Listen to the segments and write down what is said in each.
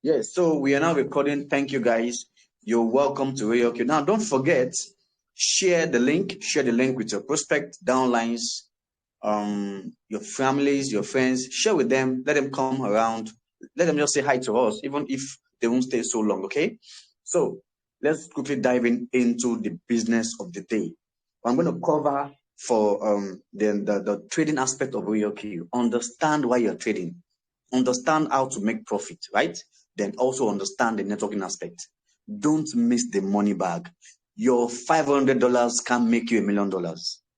Yes, so we are now recording. Thank you, guys. You're welcome to ROYALQ. Now, don't forget, share the link with your prospect, downlines, your families, your friends. Share with them. Let them come around. Let them just say hi to us, even if they won't stay so long. Okay. So let's quickly dive into the business of the day. I'm going to cover for the trading aspect of ROYALQ. Understand why you're trading. Understand how to make profit, right? Then also understand the networking aspect. Don't miss the money bag. Your $500 can make you $1 million.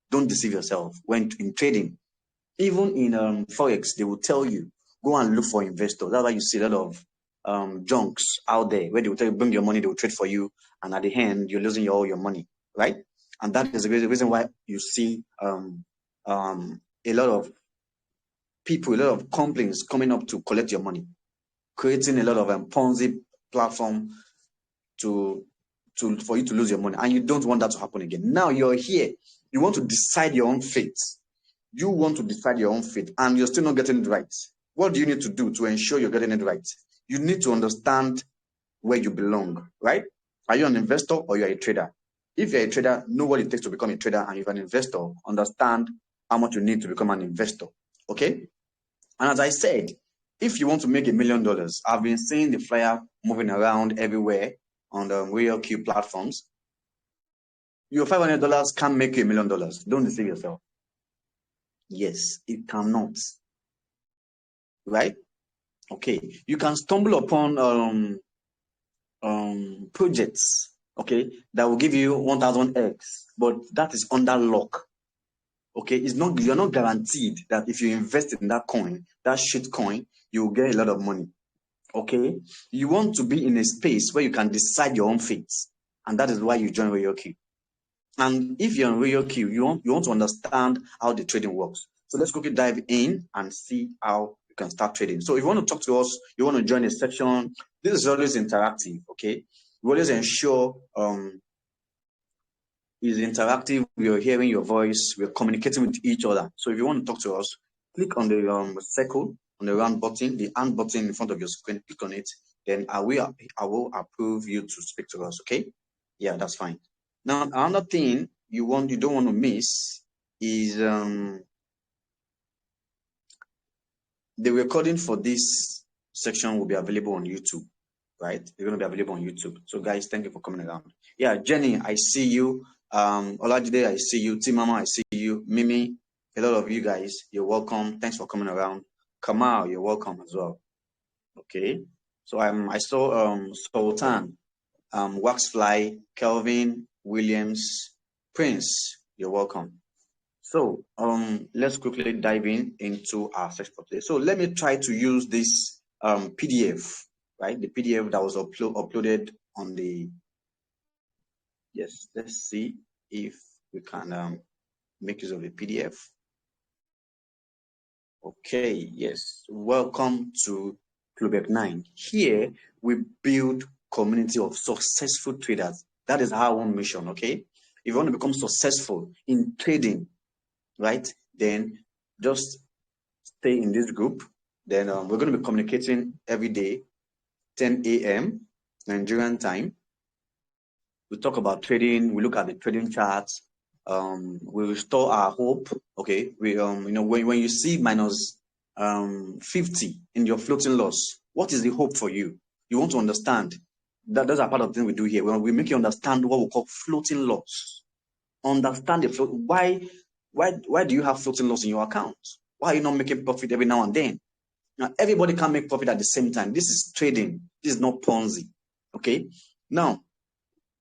Don't deceive yourself when in trading. Even in Forex, they will tell you, go and look for investors. That's why you see a lot of junks out there where they will tell you, bring your money, they will trade for you. And at the end, you're losing all your money, right? And that is the reason why you see a lot of people, a lot of companies coming up to collect your money, creating a lot of Ponzi platform for you to lose your money, and you don't want that to happen again. Now you're here, you want to decide your own fate. You want to decide your own fate, and you're still not getting it right. What do you need to do to ensure you're getting it right? You need to understand where you belong, right? Are you an investor or you're a trader? If you're a trader, know what it takes to become a trader, and if you're an investor, understand how much you need to become an investor. Okay? And as I said, if you want to make $1 million, I've been seeing the flyer moving around everywhere on the ROYALQ platforms. Your $500 can make you $1 million. Don't deceive yourself. Yes, it cannot. Right? Okay. You can stumble upon projects, okay, that will give you 1000x, but that is under luck. Okay, you're not guaranteed that if you invest in that coin, that shit coin, you will get a lot of money. Okay, you want to be in a space where you can decide your own fate, and that is why you join ROYALQ. And if you're on ROYALQ, you want to understand how the trading works. So let's quickly dive in and see how you can start trading. So if you want to talk to us, you want to join a section, this is always interactive. Okay, we always ensure is interactive. We are hearing your voice. We're communicating with each other. So if you want to talk to us, click on the circle, on the round button, the hand button in front of your screen. Click on it. Then I will approve you to speak to us. Okay? Yeah, that's fine. Now, another thing you don't want to miss is the recording for this section will be available on YouTube. Right? They're going to be available on YouTube. So guys, thank you for coming around. Yeah, Jenny, I see you. Olajide, I see you. Timama, I see you. Mimi, a lot of you guys, you're welcome. Thanks for coming around. Kamal, you're welcome as well. Okay. So I saw Sultan, Waxfly, Kelvin, Williams, Prince, you're welcome. So let's quickly dive into our search for today. So let me try to use this PDF, right? The PDF that was uploaded on the, yes, let's see if we can make use of the PDF. Okay, yes, welcome to Club 9. Here we build community of successful traders. That is our own mission, okay? If you want to become successful in trading, right, then just stay in this group. Then we're going to be communicating every day, 10 a.m. Nigerian time. We talk about trading. We look at the trading charts. We restore our hope. Okay, we when you see minus 50 in your floating loss, what is the hope for you? You want to understand that. Those are part of the things we do here. When we make you understand what we call floating loss. Understand the float. Why do you have floating loss in your account? Why are you not making profit every now and then? Now, everybody can make profit at the same time. This is trading. This is not Ponzi. Okay? Now,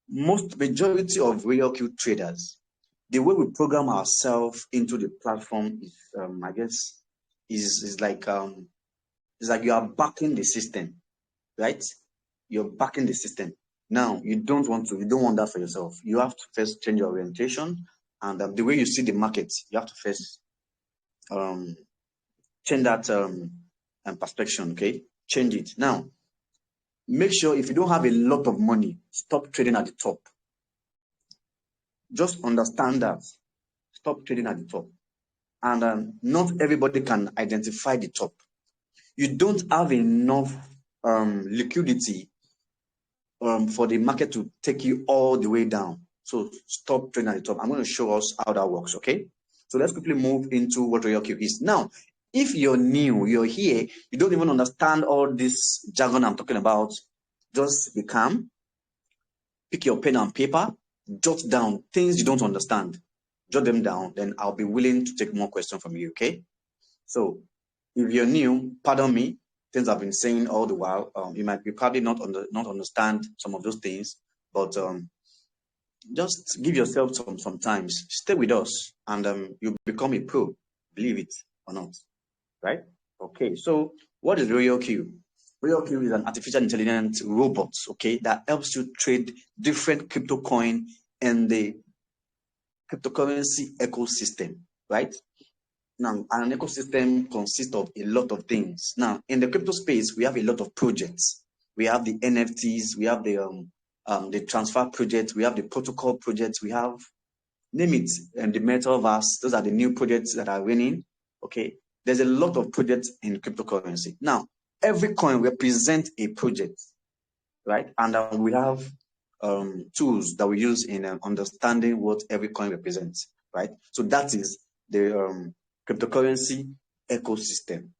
majority of ROYALQ traders, the way we program ourselves into the platform is, I guess, is like you are backing the system, right? You're backing the system. Now, you don't want that for yourself. You have to first change your orientation, and the way you see the market, you have to first change that perspective, okay? Change it. Now, make sure if you don't have a lot of money, stop trading at the top. Just understand that. Stop trading at the top. And not everybody can identify the top. You don't have enough liquidity for the market to take you all the way down. So stop trading at the top. I'm going to show us how that works, okay? So let's quickly move into what ROYALQ is. Now, if you're new, you're here, you don't even understand all this jargon I'm talking about, just be calm, pick your pen and paper, jot down things you don't understand, jot them down, then I'll be willing to take more questions from you, okay? So if you're new, pardon me, things I've been saying all the while, you might be probably not understand some of those things, but just give yourself some time, stay with us, and you become a pro, believe it or not, right? Okay, so what is ROYALQ? ROYALQ is an artificial intelligence robot, okay, that helps you trade different crypto coin in the cryptocurrency ecosystem, right? Now, an ecosystem consists of a lot of things. Now, in the crypto space, we have a lot of projects. We have the NFTs, we have the transfer project, we have the protocol projects, we have, name it, and the metaverse. Those are the new projects that are running. Okay, there's a lot of projects in cryptocurrency. Now, every coin represents a project, right? And we have tools that we use in understanding what every coin represents, right? So that is the cryptocurrency ecosystem.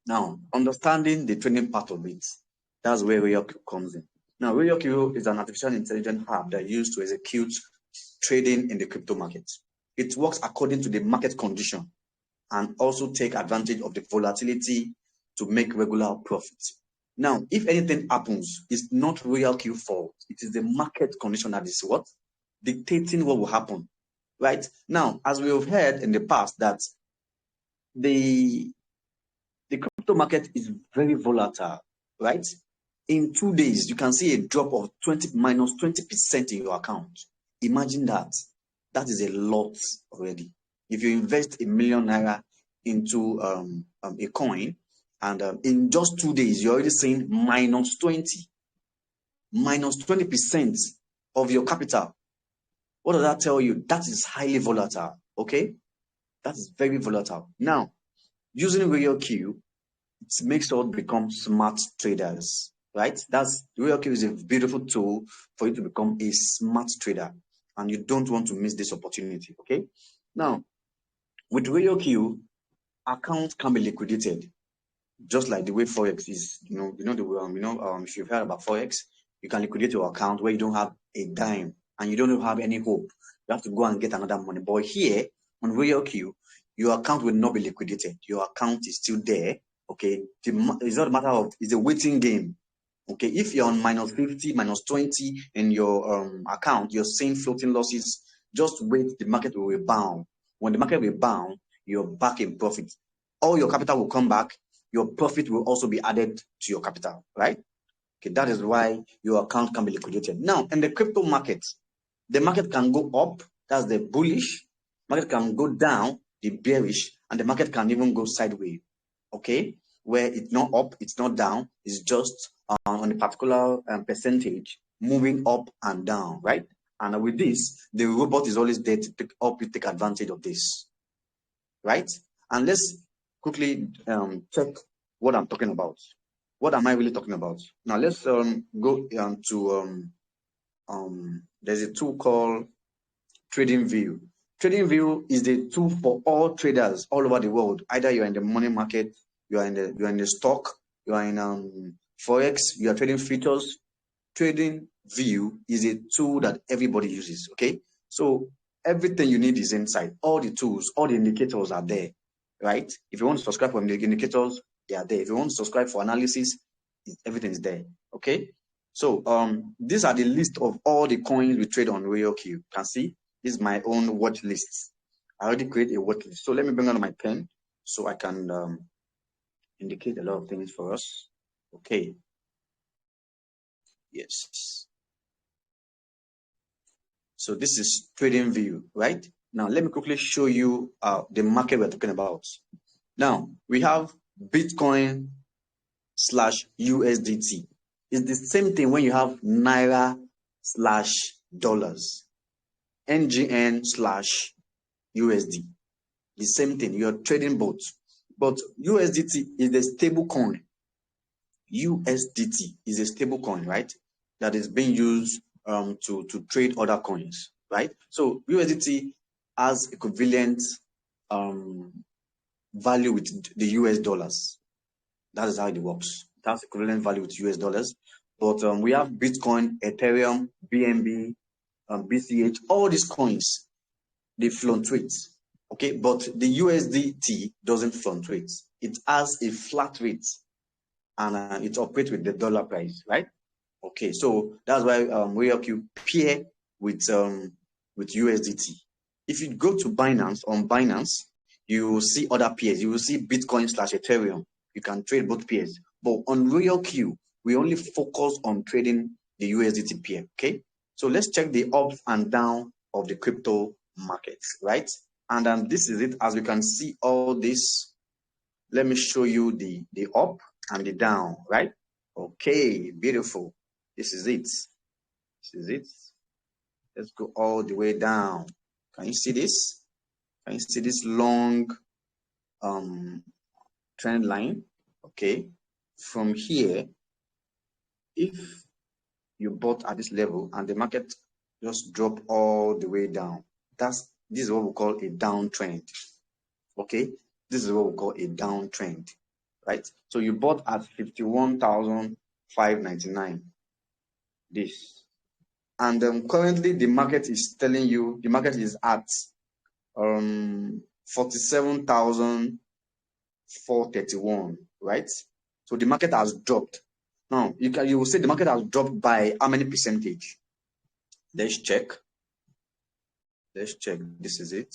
Now, understanding the trading part of it, that's where ROYALQ comes in. Now, ROYALQ is an artificial intelligence hub that is used to execute trading in the crypto market. It works according to the market condition and also take advantage of the volatility to make regular profits. Now, if anything happens, it's not ROYALQ fault. It is the market condition that is what? Dictating what will happen, right? Now, as we have heard in the past that the crypto market is very volatile, right? In 2 days, you can see a drop of minus 20% in your account. Imagine that. That is a lot already. If you invest ₦1 million into a coin, and in just 2 days, you're already seeing minus 20% of your capital. What does that tell you? That is highly volatile, okay? That is very volatile. Now, using ROYALQ, it makes us become smart traders, right? ROYALQ is a beautiful tool for you to become a smart trader, and you don't want to miss this opportunity, okay? Now, with ROYALQ, accounts can be liquidated, just like the way Forex is. If you've heard about Forex, you can liquidate your account where you don't have a dime and you don't have any hope. You have to go and get another money. But here on ROYALQ, your account will not be liquidated. Your account is still there. Okay, it's not a matter of, it's a waiting game. Okay, if you're on minus 50, minus 20 in your account, you're seeing floating losses, just wait, the market will rebound. When the market rebound, you're back in profit. All your capital will come back. Your profit will also be added to your capital, right? Okay, that is why your account can be liquidated. Now, in the crypto market, the market can go up, that's the bullish. Market can go down, the bearish, and the market can even go sideways. Okay, where it's not up, it's not down, it's just on a particular percentage moving up and down, right? And with this, the robot is always there to take advantage of this, right? And let's quickly check what I'm talking about. What am I really talking about? Now let's go to there's a tool called TradingView. TradingView is the tool for all traders all over the world. Either you're in the money market, you're in the stock, you are in Forex, you are trading futures. TradingView is a tool that everybody uses. Okay, so everything you need is inside. All the tools, all the indicators are there, right? If you want to subscribe for the indicators, they are there. If you want to subscribe for analysis, everything is there. Okay, so these are the list of all the coins we trade on ROYALQ. You can see this is my own watch list. I already created a watch list. So let me bring out my pen so I can indicate a lot of things for us. Okay. Yes. So this is TradingView, right? Now let me quickly show you the market we're talking about. Now we have Bitcoin /USDT. It's the same thing when you have Naira /dollars. NGN /USD. The same thing. You're trading both. But USDT is the stable coin. USDT is a stable coin, right? That is being used to trade other coins, right? So USDT has equivalent value with the US dollars. That is how it works. That's equivalent value with US dollars. But we have Bitcoin, Ethereum, BNB, BCH, all these coins, they fluctuate. Okay, but the USDT doesn't fluctuate. It has a flat rate and it operates with the dollar price, right? Okay, so that's why ROYALQ pair with USDT. If you go to Binance, on Binance, you will see other pairs. You will see Bitcoin / Ethereum. You can trade both pairs. But on ROYALQ, we only focus on trading the USDT pair. Okay, so let's check the ups and down of the crypto markets, right? And this is it. As we can see all this, let me show you the up and the down, right? Okay, beautiful. This is it. This is it. Let's go all the way down. Can you see this? Can you see this long trend line? Okay. From here, if you bought at this level and the market just drop all the way down, this is what we call a downtrend. Okay, this is what we call a downtrend, right? So you bought at 51,599. This, and currently the market is telling you the market is at 47,431, right? So the market has dropped. Now you will say the market has dropped by how many percentage? Let's check. This is it.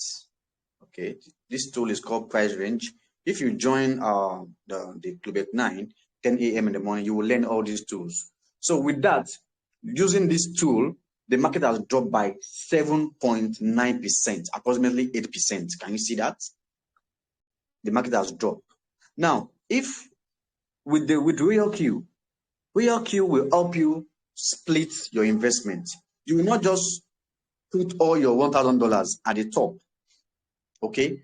Okay, this tool is called price range. If you join the Club at 9, 10 a.m. in the morning, you will learn all these tools. So with that, using this tool, the market has dropped by 7.9%, approximately 8%. Can you see that? The market has dropped. Now, if with ROYALQ will help you split your investment. You will not just put all your $1,000 at the top. Okay,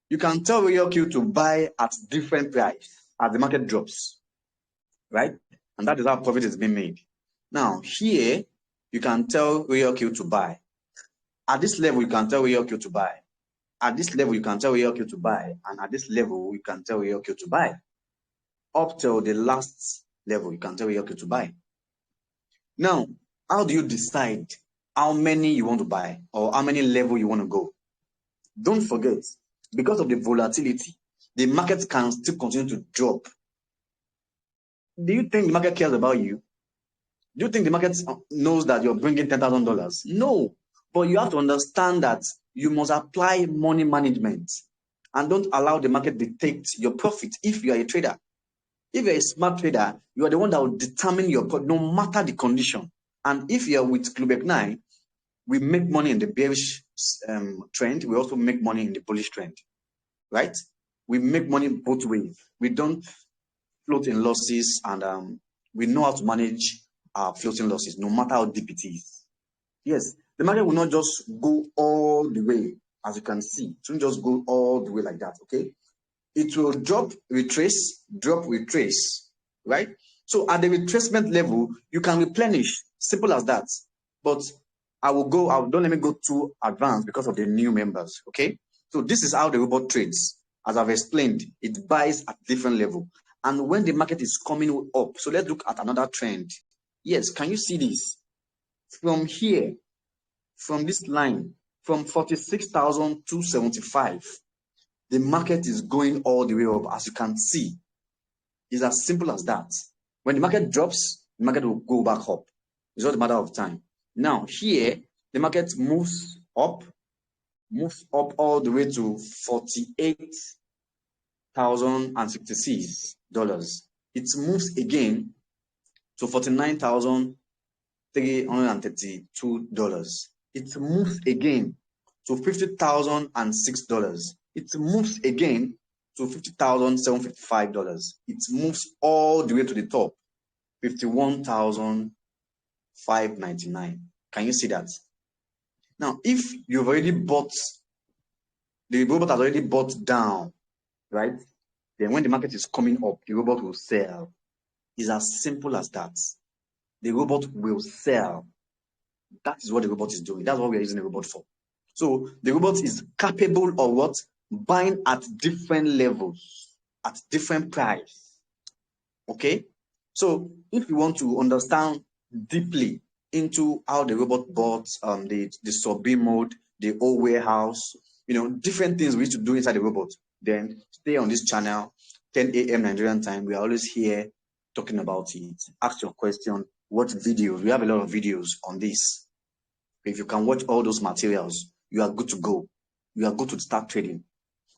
you can tell ROYALQ to buy at different price as the market drops, right? And that is how profit is being made. Now here, you can tell ROYALQ to buy. At this level, you can tell ROYALQ to buy. At this level, you can tell ROYALQ to buy. And at this level, you can tell ROYALQ to buy. Up till the last level, you can tell ROYALQ to buy. Now, how do you decide how many you want to buy or how many level you want to go? Don't forget, because of the volatility, the market can still continue to drop. Do you think the market cares about you? Do you think the market knows that you're bringing $10,000? No, but you have to understand that you must apply money management and don't allow the market dictate your profit. If you are a trader, if you're a smart trader, you are the one that will determine your profit no matter the condition. And if you're with Club 9, we make money in the bearish trend. We also make money in the bullish trend, right? We make money both ways. We don't float in losses, and we know how to manage our floating losses, no matter how deep it is. Yes, the market will not just go all the way, as you can see. It won't just go all the way like that, okay? It will drop, retrace, right? So at the retracement level, you can replenish, simple as that. But don't let me go too advanced because of the new members, okay? So this is how the robot trades. As I've explained, it buys at different level. And when the market is coming up, so let's look at another trend. Yes, can you see this? From here, from this line, from 46,275, the market is going all the way up, as you can see. It's as simple as that. When the market drops, the market will go back up. It's just a matter of time. Now, here, the market moves up all the way to $48,066. It moves again to $49,332. It moves again to $50,006. It moves again to $50,755. It moves all the way to the top, $51,599. Can you see that? Now, if you've already bought, the robot has already bought down, right? Then when the market is coming up, the robot will sell. It's as simple as that. The robot will sell. That is what the robot is doing. That's what we are using the robot for. So the robot is capable of what? Buying at different levels, at different price. Okay? So if you want to understand deeply into how the robot bought the sub-B mode, the old warehouse, different things we need to do inside the robot, then stay on this channel, 10 a.m. Nigerian time. We are always here talking about it. Ask your question, watch videos. We have a lot of videos on this. If you can watch all those materials, you are good to go. You are good to start trading.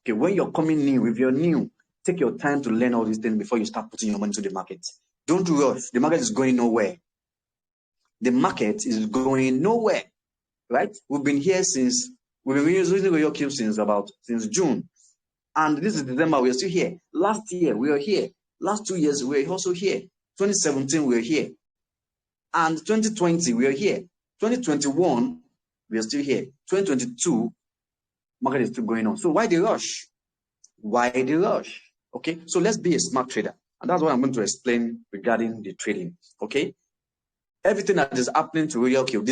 Okay, when you're coming new, if you're new, take your time to learn all these things before you start putting your money into the market. Don't rush. The market is going nowhere. The market is going nowhere, right? We've been using ROYALQ since June. And this is December, we're still here. Last year, we were here. Last 2 years, we were also here. 2017, we were here. And 2020, we are here. 2021, we are still here. 2022, market is still going on. So why the rush? Why the rush? Okay, so let's be a smart trader. And that's what I'm going to explain regarding the trading. Okay, everything that is happening to ROYALQ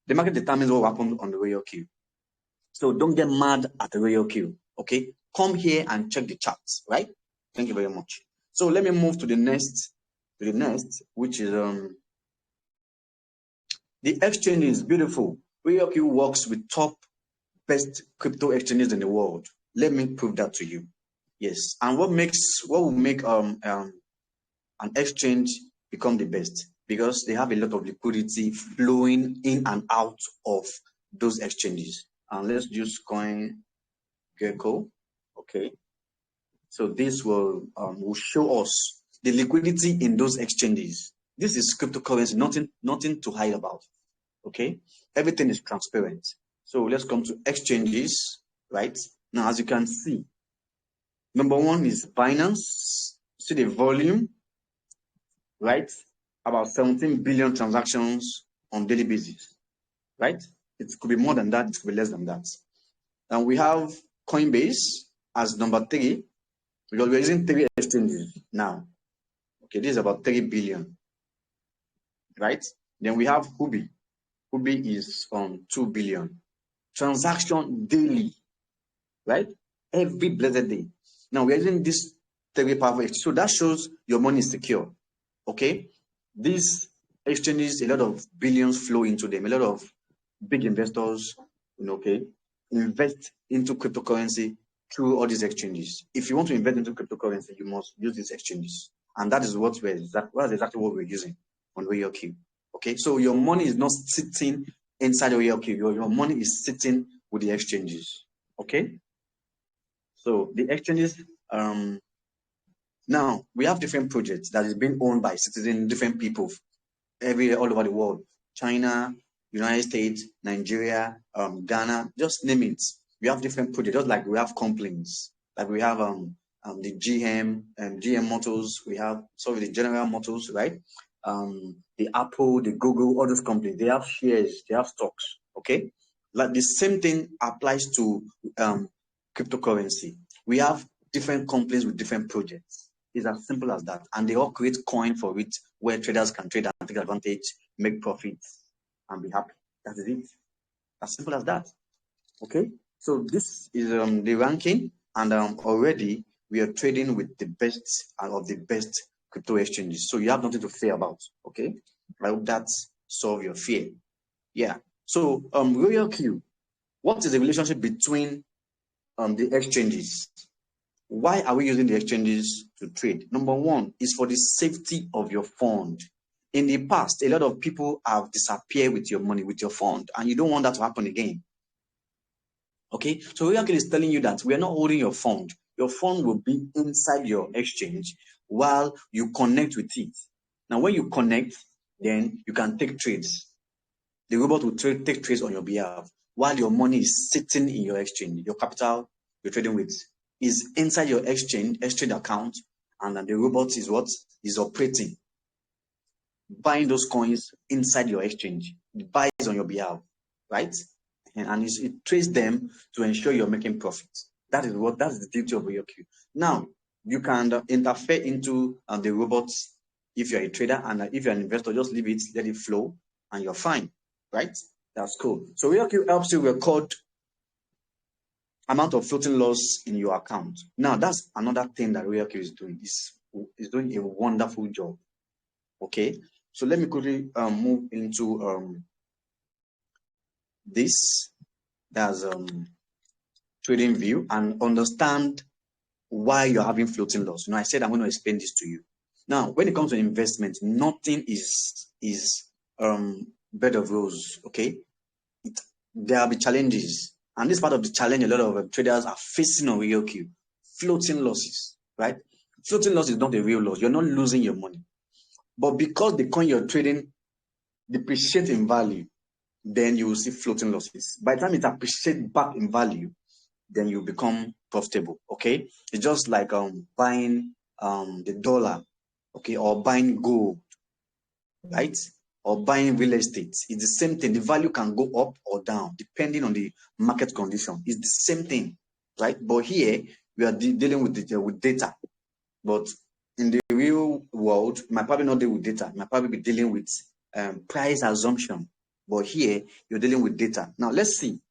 the market determines what will happen on the ROYALQ. So don't get mad at the ROYALQ. Okay, come here and check the charts, right? Thank you very much. So let me move to the next, which is the exchange is beautiful. ROYALQ works with top best crypto exchanges in the world. Let me prove that to you. Yes, and what will make an exchange become the best? Because they have a lot of liquidity flowing in and out of those exchanges. And let's use CoinGecko. Okay, so this will show us the liquidity in those exchanges. This is cryptocurrency, nothing to hide about. Okay, everything is transparent. So let's come to exchanges, right? Now, as you can see, number one is BINANCE. See the volume, right? About 17 billion transactions on daily basis, right? It could be more than that, it could be less than that. And we have Coinbase as number 3, because we're using 3 exchanges now. Okay, this is about 3 billion, right? Then we have HUOBI. HUOBI is on 2 billion. Transaction daily, right? Every blessed day. Now we're using this 3 powerful exchange. So that shows your money is secure. Okay? These exchanges, a lot of billions flow into them. A lot of big investors, invest into cryptocurrency through all these exchanges. If you want to invest into cryptocurrency, you must use these exchanges. And that is that's exactly what we're using on ROYALQ. Okay? So your money is not sitting inside ROYALQ. Your money is sitting with the exchanges. Okay? So the exchanges, now we have different projects that is being owned by citizens, different people, all over the world. China, United States, Nigeria, Ghana, just name it. We have different projects, just like we have complaints. Like we have the GM Motors, we have the General Motors, right? The Apple, the Google, all those companies, they have shares, they have stocks. Okay, like the same thing applies to cryptocurrency. We have different companies with different projects. It's as simple as that. And they all create coin for it, where traders can trade and take advantage, make profits, and be happy. That is it. As simple as that. Okay? So this is the ranking, and already we are trading with the best of the best crypto exchanges. So you have nothing to fear about. Okay? I hope that solves your fear. Yeah. So ROYALQ, what is the relationship between the exchanges? Why are we using the exchanges to trade? Number one is for the safety of your fund. In the past, a lot of people have disappeared with your money, with your fund, and you don't want that to happen again. Okay, so ROYALQ is telling you that we are not holding your fund. Your fund will be inside your exchange while you connect with it. Now, when you connect, then you can take trades. The robot will take trades on your behalf while your money is sitting in your exchange. Your capital you're trading with is inside your exchange account, and then the robot is operating, buying those coins inside your exchange. It buys on your behalf, right? And it trades them to ensure you're making profits. That's the beauty of ROYALQ. Now, You can interfere into the robots if you're a trader, and if you're an investor, just leave it, let it flow, and you're fine, right? That's cool. So ROYALQ helps you record amount of floating loss in your account. Now, that's another thing that ROYALQ is doing. Is doing a wonderful job. Okay, so let me quickly move into this. That's trading view, and understand why you're having floating loss. I said I'm going to explain this to you. Now, when it comes to investment, nothing is bed of roses. Okay, there will be challenges, and this part of the challenge a lot of traders are facing on ROYALQ: floating losses. Right? Floating loss is not a real loss. You're not losing your money, but because the coin you're trading depreciates in value, then you will see floating losses. By the time it appreciates back in value, then you become profitable. Okay, it's just like buying the dollar, okay, or buying gold, right, or buying real estate. It's the same thing. The value can go up or down depending on the market condition. It's the same thing, right? But here we are dealing with data. But in the real world, you might probably not deal with data. You might probably be dealing with price assumption. But here you're dealing with data. Now let's see.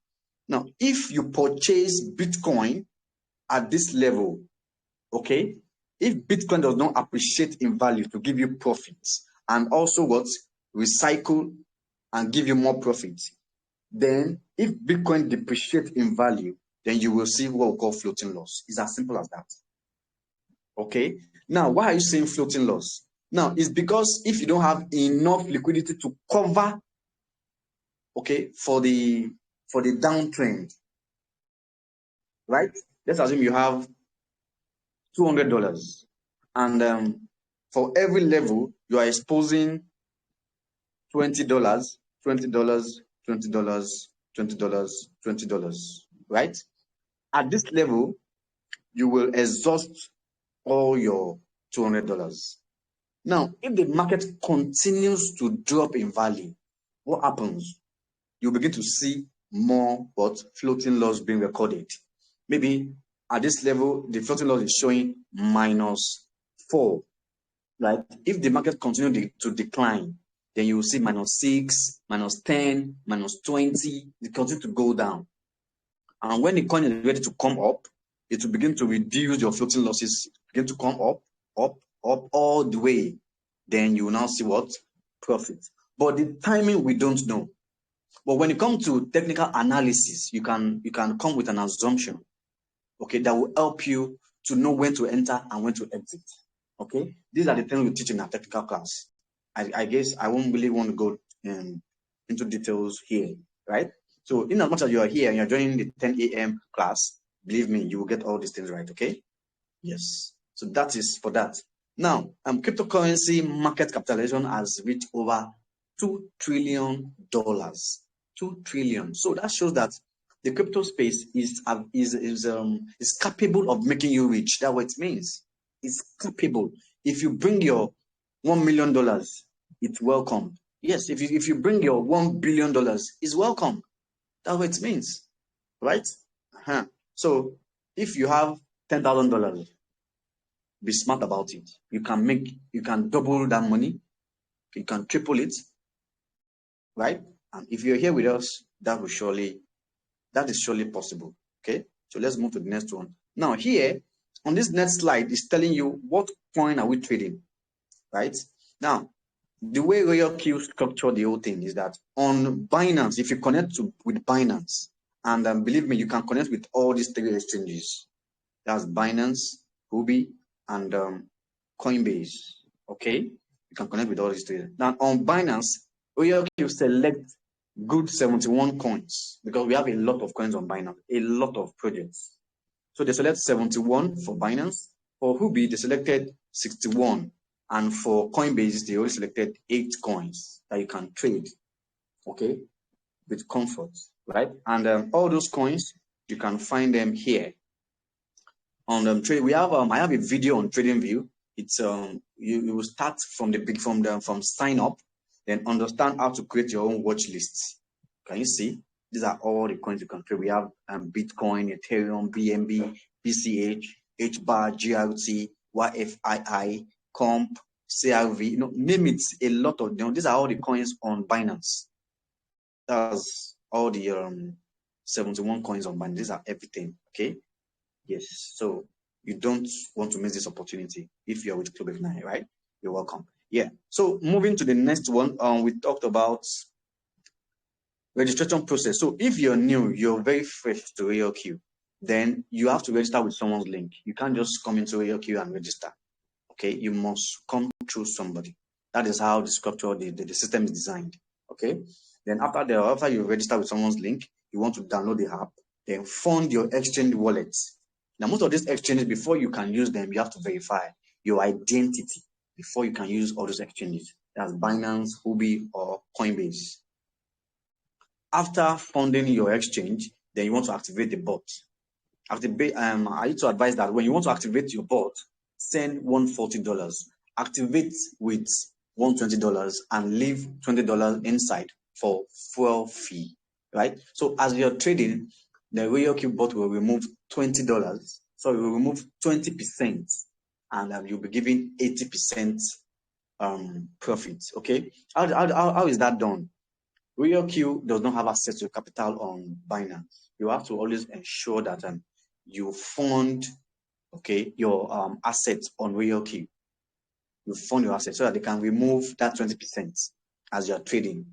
Now, if you purchase Bitcoin at this level, okay, if Bitcoin does not appreciate in value to give you profits, and also what, recycle and give you more profits, then if Bitcoin depreciates in value, then you will see what we call floating loss. It's as simple as that. Okay. Now, why are you saying floating loss? Now, it's because if you don't have enough liquidity to cover, okay, for the downtrend, right? Let's assume you have $200, and for every level you are exposing $20, $20, $20, $20, $20, right? At this level, you will exhaust all your $200. Now, if the market continues to drop in value, what happens? You begin to see more floating loss being recorded. Maybe at this level, the floating loss is showing -4. Right? If the market continues to decline, then you will see -6, -10, -20. It continues to go down. And when the coin is ready to come up, it will begin to reduce your floating losses, begin to come up, up, up all the way. Then you will now see what? Profit. But the timing, we don't know. But when it comes to technical analysis, you can come with an assumption, okay, that will help you to know when to enter and when to exit. Okay, these are the things we teach in our technical class. I guess I won't really want to go into details here, right? So in as much as you are here and you're joining the 10 a.m. class, believe me, you will get all these things right, okay? Yes. So that is for that. Now, cryptocurrency market capitalization has reached over $2 trillion. $2 trillion. So that shows that the crypto space is capable of making you rich. That's what it means. It's capable. If you bring your $1 million, it's welcome. Yes, if you bring your $1 billion, it's welcome. That's what it means, right? So if you have $10,000, be smart about it. You can double that money. You can triple it, right? And if you're here with us, that is surely possible. Okay, so let's move to the next one. Now here on this next slide is telling you what coin are we trading, right? Now, the way ROYALQ structure the whole thing is that on Binance, if you connect with Binance, and believe me, you can connect with all these 3 exchanges. That's Binance, HUOBI, and Coinbase. Okay, you can connect with all these 3. Now on Binance, ROYALQ select good 71 coins, because we have a lot of coins on Binance, a lot of projects. So they select 71 for Binance. For HUOBI, they selected 61. And for Coinbase, they only selected 8 coins that you can trade, okay, with comfort, right? And all those coins, you can find them here. On trade, we have I have a video on TradingView. It's you will start from from sign up, then understand how to create your own watch lists. Can you see? These are all the coins you can trade. We have Bitcoin, Ethereum, BNB, BCH, HBAR, GRT, YFII, Comp, CRV, name it, a lot of them. These are all the coins on Binance. That's all the 71 coins on Binance. These are everything, okay? Yes, so you don't want to miss this opportunity if you're with Club F9, right? You're welcome. Yeah, so moving to the next one, we talked about registration process. So if you're new, you're very fresh to ROYALQ, then you have to register with someone's link. You can't just come into ROYALQ and register. Okay, you must come through somebody. That is how the structure, the system is designed. Okay, then after you register with someone's link, you want to download the app, then fund your exchange wallets. Now, most of these exchanges, before you can use them, you have to verify your identity before you can use all those exchanges. That's Binance, HUOBI, or Coinbase. After funding your exchange, then you want to activate the bot. I need to advise that when you want to activate your bot, send $140, activate with $120, and leave $20 inside for fuel fee, right? So as you're trading, the ROYALQ bot will remove $20, so it will remove 20%, and you'll be giving 80% profit. Okay, how is that done? ROYALQ does not have access to capital on Binance. You have to always ensure that you fund, okay, your assets on ROYALQ. You fund your assets so that they can remove that 20% as you're trading,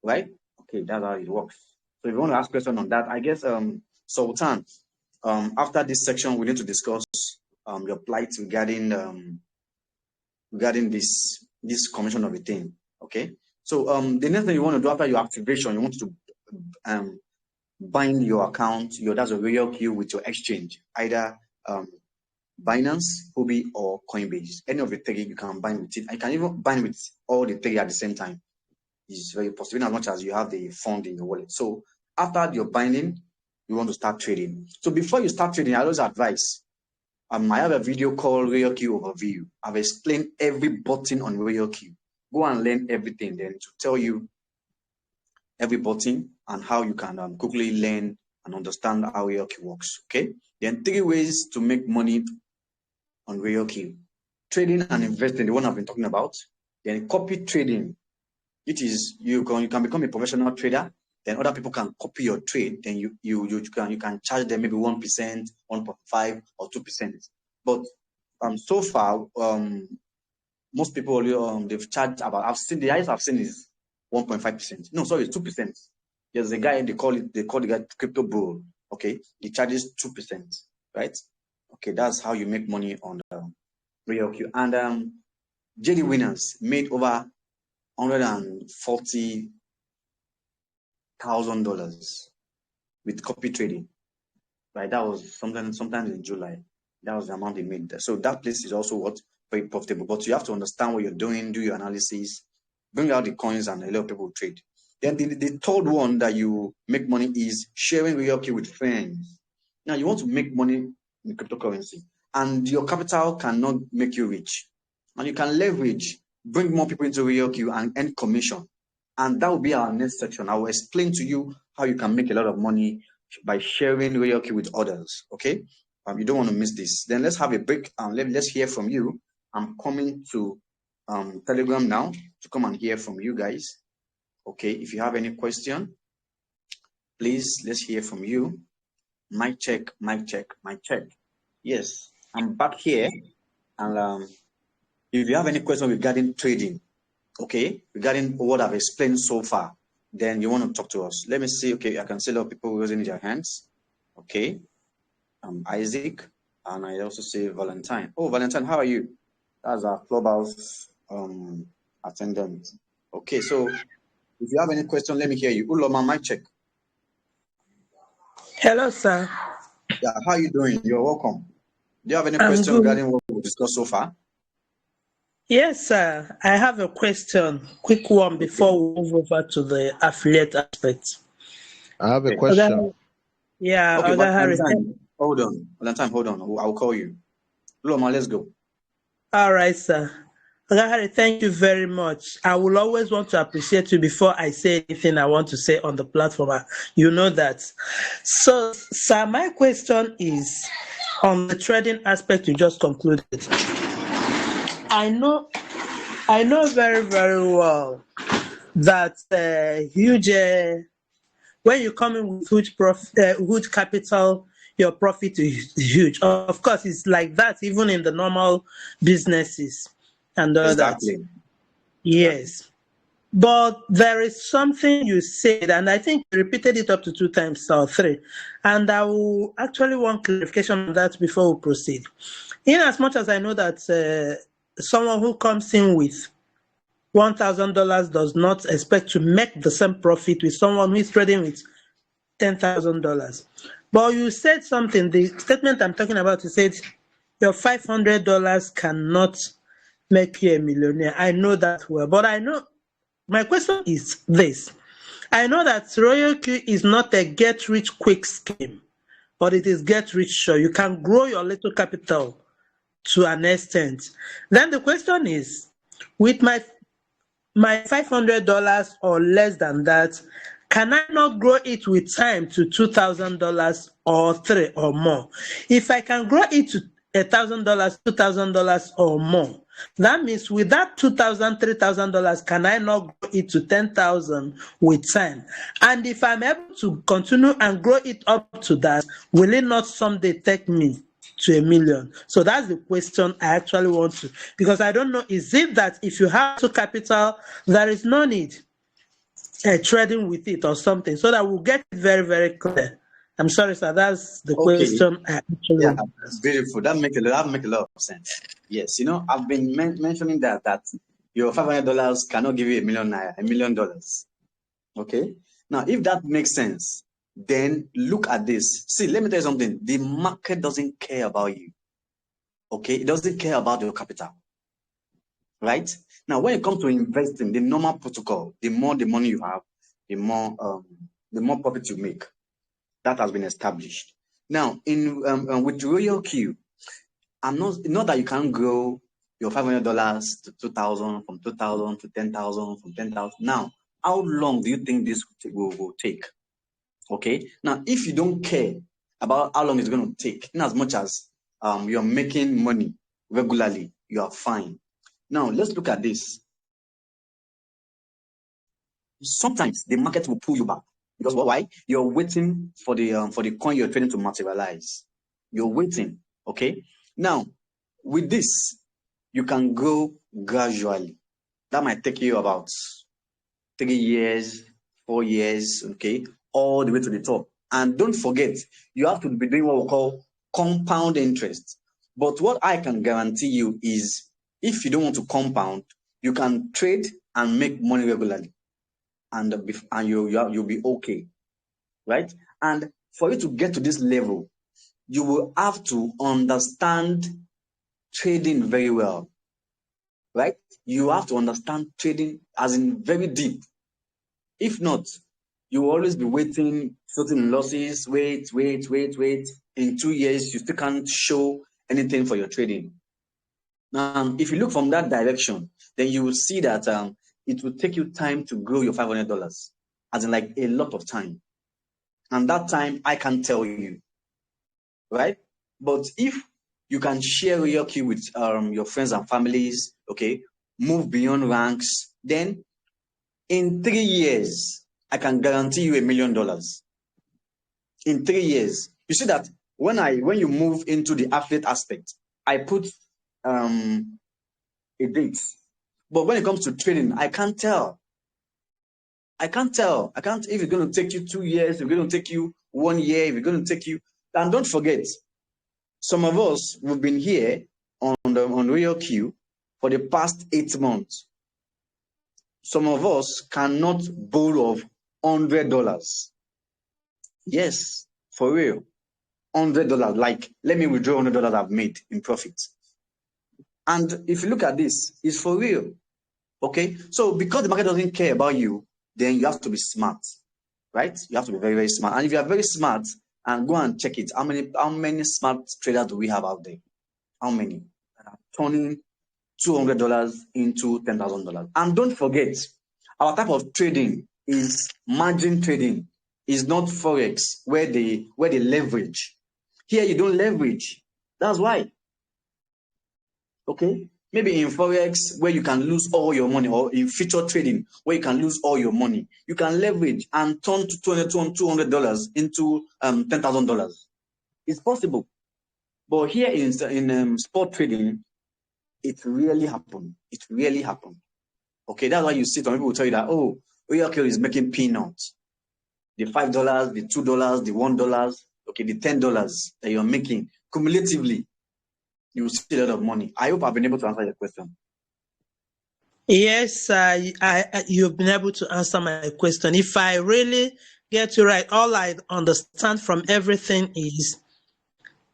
right? Okay, that's how it works. So if you want to ask questions on that, I guess Sultan, after this section, we need to discuss your plight regarding this commission of a thing. Okay. So the next thing you want to do after your activation, you want to bind your account, that's a ROYALQ with your exchange, either Binance, HUOBI, or Coinbase. Any of the three you can bind with it. I can even bind with all the three at the same time. It's very possible, as much as you have the fund in your wallet. So after your binding, you want to start trading. So before you start trading, I always advise. I have a video called ROYALQ Overview. I've explained every button on ROYALQ. Go and learn everything then to tell you every button and how you can quickly learn and understand how ROYALQ works. Okay. Then 3 ways to make money on ROYALQ: trading and investing, the one I've been talking about. Then copy trading, it is you can become a professional trader. Then other people can copy your trade. Then you can charge them maybe 1%, 1.5, or 2%. But so far most people they've charged about. The highest I've seen is 1.5%. No, sorry, 2%. There's a guy they call the guy Crypto Bull. Okay, he charges 2%, right? Okay, that's how you make money on ROYALQ. And JD Winners made over $140,000 with copy trading, right? That was sometimes in July. That was the amount they made. So that place is also very profitable. But you have to understand what you're doing, do your analysis, bring out the coins, and a lot of people trade. Then the third one that you make money is sharing ROYALQ with friends. Now you want to make money in cryptocurrency, and your capital cannot make you rich. And you can leverage, bring more people into ROYALQ and earn commission. And that will be our next section. I will explain to you how you can make a lot of money by sharing ROYALQ with others. Okay, you don't want to miss this. Then let's have a break and let's hear from you. I'm coming to Telegram now to come and hear from you guys. Okay, if you have any question, please, let's hear from you. Mic check, mic check, mic check. Yes, I'm back here. And if you have any question regarding trading, okay, regarding what I've explained so far, then you want to talk to us. Let me see. Okay, I can see a lot of people raising their hands. Okay, Isaac, and I also see Valentine. Oh, Valentine, how are you? That's our clubhouse attendant. Okay, so if you have any question, let me hear you. Uloma, mic check. Hello, sir. Yeah, how are you doing? You're welcome. Do you have any question regarding what we discussed so far? Yes, sir. I have a question. Quick one before we move over to the affiliate aspect. I have a question. Yeah, okay, but Harry. Hold on. I'll call you. Uloma, let's go. All right, sir. Harry, thank you very much. I will always want to appreciate you before I say anything I want to say on the platform. You know that. So, sir, my question is, on the trading aspect you just concluded. I know very, very well that huge, when you come in with huge capital, your profit is huge. Of course, it's like that even in the normal businesses and all Exactly. that. Yes. But there is something you said, and I think you repeated it up to 2 times or 3. And I will actually want clarification on that before we proceed. In as much as I know that someone who comes in with $1,000 does not expect to make the same profit with someone who is trading with $10,000. But you said something, the statement I'm talking about, you said your $500 cannot make you a millionaire. I know that well, but I know, my question is this. I know that ROYALQ is not a get-rich-quick scheme, but it is get-rich sure. You can grow your little capital to an extent. Then the question is, with my $500 or less than that, can I not grow it with time to $2,000 or 3 or more? If I can grow it to $1,000, $2,000 or more, that means with that $2,000, $3,000, can I not grow it to $10,000 with time? And if I'm able to continue and grow it up to that, will it not someday take me to $1 million? So that's the question I actually want to, because I don't know, is it that if you have to capital, there is no need trading with it or something, so that we'll get it very, very clear. I'm sorry, sir, that's the question I actually want to ask. Beautiful. That make a lot of sense. Yes, I've been mentioning that your $500 cannot give you $1 million. Okay. Now, if that makes sense, then look at this. See, let me tell you something. The market doesn't care about you. Okay, it doesn't care about your capital. Right? Now, when it comes to investing, the normal protocol, the more the money you have, the more profit you make. That has been established. Now, with ROYALQ, not that you can't grow your $500 to 2,000, from 2,000 to 10,000, from 10,000. Now, how long do you think this will take? Okay. Now, if you don't care about how long it's going to take, in as much as you're making money regularly, you are fine. Now, let's look at this. Sometimes the market will pull you back. Because why? You're waiting for the coin you're trading to materialize. You're waiting. Okay. Now, with this, you can grow gradually. That might take you about 3 years, 4 years, okay, all the way to the top. And don't forget, you have to be doing what we call compound interest. But what I can guarantee you is, if you don't want to compound, you can trade and make money regularly. And you'll be okay, right? And for you to get to this level, you will have to understand trading very well, right? You have to understand trading as in very deep. If not, you will always be waiting, certain losses, wait. In 2 years, you still can't show anything for your trading. Now, if you look from that direction, then you will see that it will take you time to grow your $500, as in like a lot of time. And that time, I can tell you, right? But if you can share ROYALQ with your friends and families, okay, move beyond ranks, then in 3 years, I can guarantee you $1 million. In 3 years. You see that when you move into the athlete aspect, I put a date. But when it comes to trading, I can't tell. I can't if it's going to take you 2 years, if it's going to take you 1 year, if it's going to take you. And don't forget, some of us have been here on ROYALQ for the past 8 months. Some of us cannot borrow of $100. Yes, for real. $100. Like, let me withdraw $100 I've made in profit. And if you look at this, it's for real. Okay? So because the market doesn't care about you, then you have to be smart. Right? You have to be very, very smart. And if you are very smart, and go and check it, how many smart traders do we have out there? How many? Turning $200 into $10,000. And don't forget, our type of trading is margin trading. It's not forex where they leverage. Here you don't leverage. That's why. Okay? Maybe in Forex, where you can lose all your money, or in future trading, where you can lose all your money, you can leverage and turn $200 into $10,000. It's possible. But here in sport trading, it really happened. It really happened. Okay, that's why you see some people will tell you that, oh, ROYALQ is making peanuts. The $5, the $2, the $1, okay, the $10 that you're making cumulatively, you will see a lot of money. I hope I've been able to answer your question. Yes, you've been able to answer my question. If I really get you right, all I understand from everything is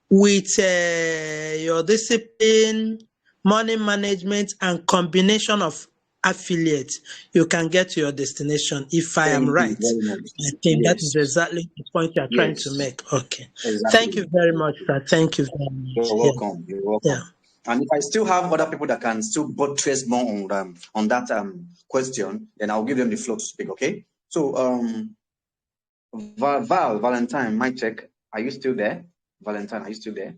with your discipline, money management, and combination of affiliates, you can get to your destination. If I am Thank right, you very much. I think that is Yes. exactly the point you are trying to Yes. make. Okay. Thank Exactly. you very much, sir. Thank you very much. You're Yeah. welcome. You're welcome. Yeah. And if I still have other people that can still buttress more on that question, then I'll give them the floor to speak. Okay. So Valentine, mic check. Are you still there? Valentine, are you still there?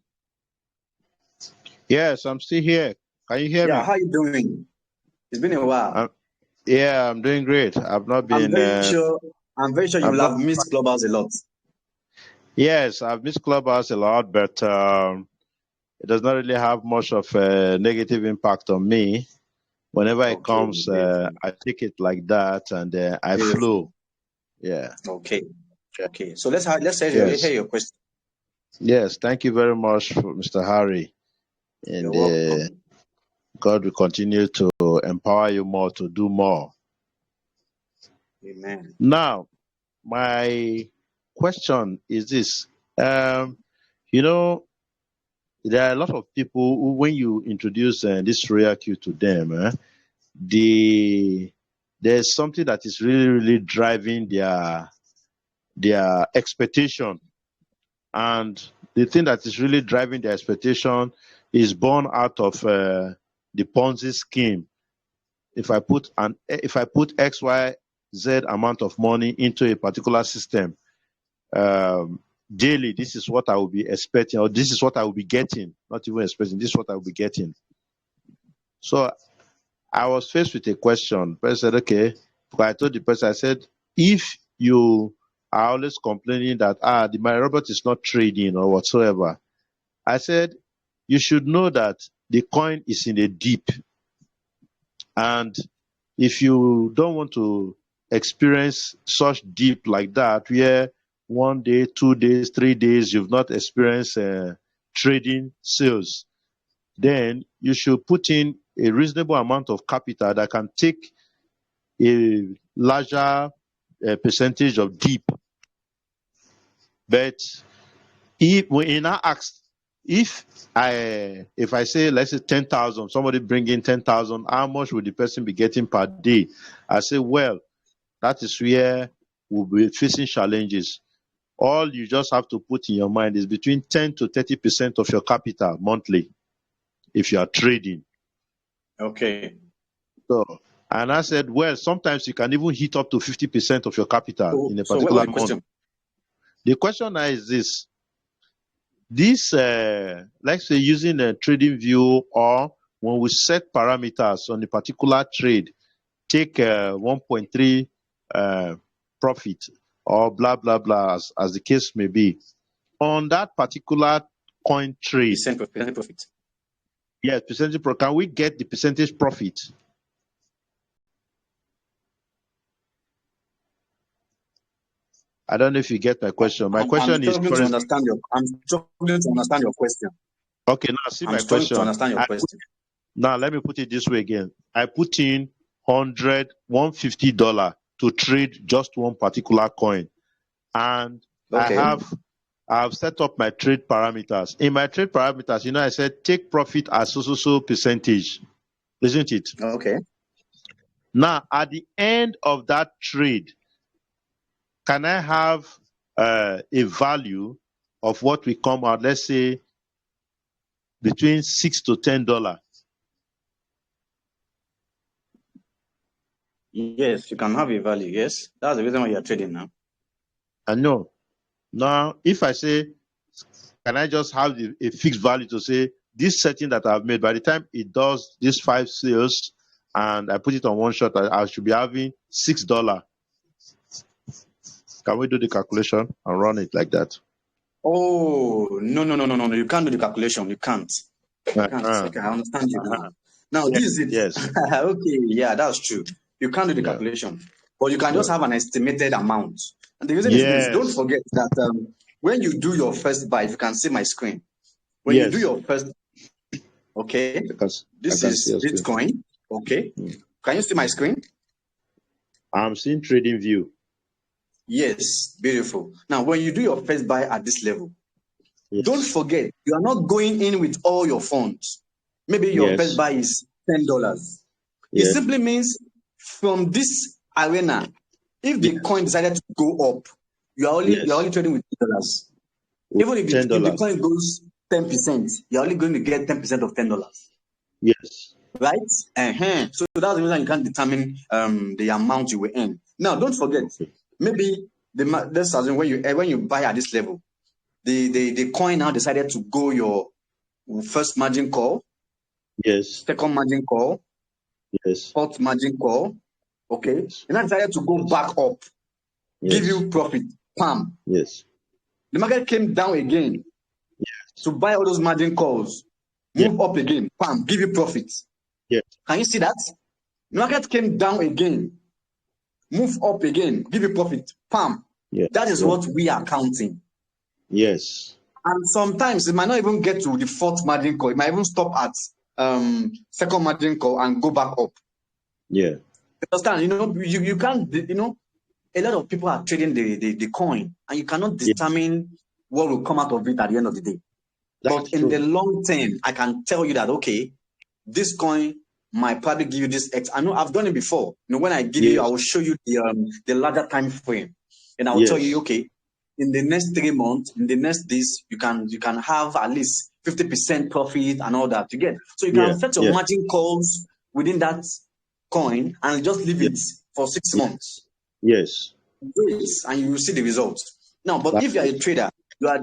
Yes, I'm still here. Can you hear me? Yeah. How are you doing? It's been a while. Yeah, I'm doing great. I've not been. I'm very sure you will have missed Clubhouse a lot. Yes, I've missed Clubhouse a lot, but it does not really have much of a negative impact on me. Whenever it comes, I take it like that, and I flow. Yeah. Okay. Okay. So let's hear your question. Yes. Thank you very much, Mr. Harry, and God will continue to empower you more to do more. Amen. Now, my question is this. You know, there are a lot of people who, when you introduce this ROYALQ to them, there's something that is really, really driving their expectation. And the thing that is really driving their expectation is born out of the Ponzi scheme. If I put X, Y, Z amount of money into a particular system, daily, this is what I will be expecting, or this is what I will be getting. Not even expecting, this is what I will be getting. So I was faced with a question. The person said, okay, I told the person, I said, if you are always complaining that my robot is not trading or whatsoever, I said, you should know that the coin is in a dip. And if you don't want to experience such dip like that, where 1 day, 2 days, 3 days, you've not experienced trading sales, then you should put in a reasonable amount of capital that can take a larger percentage of dip. But if we now ask, if I say, let's say 10,000, somebody bring in 10,000, how much would the person be getting per day? I say, well, that is where we'll be facing challenges. All you just have to put in your mind is between 10 to 30% of your capital monthly if you are trading. Okay. So, and I said, well, sometimes you can even hit up to 50% of your capital in a particular month. The question now is this. Let's say using a trading view, or when we set parameters on a particular trade, take 1.3 profit or blah, blah, blah, as the case may be. On that particular coin trade, percentage profit. Yes, percentage profit. Can we get the percentage profit? I don't know if you get my question. My question is, I'm struggling to understand your question. Okay, now see my question. I'm struggling to understand your question. Now let me put it this way again. I put in $150 to trade just one particular coin, and okay. I have set up my trade parameters. In my trade parameters, I said take profit as so percentage, isn't it? Okay. Now at the end of that trade, can I have a value of what we come out, let's say between $6 to $10? Yes, you can have a value. Yes, that's the reason why you're trading now. I know. Now, if I say can I just have a fixed value to say this setting that I've made, by the time it does these 5 sales and I put it on one shot, I should be having $6. Can we do the calculation and run it like that? Oh, no. You can't do the calculation. You can't. Okay, I understand you now. Now, this is it. Yes. Okay, yeah, that's true. You can't do the calculation. But you can just have an estimated amount. And the reason is this. Don't forget that when you do your first buy, if you can see my screen. When you do your first, okay, this is Bitcoin. Okay. Can you see my screen? I'm seeing trading view. Yes, beautiful. Now, when you do your first buy at this level, don't forget, you are not going in with all your funds. Maybe your first buy is $10. It simply means from this arena, if the coin decided to go up, you're only trading with $10. Even if the coin goes 10%, you're only going to get 10% of $10. Yes. Right? So that's the reason you can't determine the amount you will earn. Now, don't forget, maybe let's assume when you buy at this level, the coin now decided to go your first margin call, second margin call, fourth margin call, okay? And now decided to go back up, give you profit, pam. Yes. The market came down again to buy all those margin calls, move up again, pam, give you profit. Yes. Can you see that? The market came down again, move up again, give you profit, pam. That is what we are counting. Yes. And sometimes it might not even get to the fourth margin call. It might even stop at second margin call and go back up. Yeah. Understand? You can't, a lot of people are trading the coin and you cannot determine what will come out of it at the end of the day. But in the long term, I can tell you that, okay, this coin might probably give you this X. I know I've done it before. When I give you, I will show you the larger time frame. And I will tell you, okay, in the next 3 months, in the next this, you can have at least 50% profit and all that. You get. So you can set your margin calls within that coin and just leave it for 6 months. Yes. And you will see the results. Now, but if you are a trader, the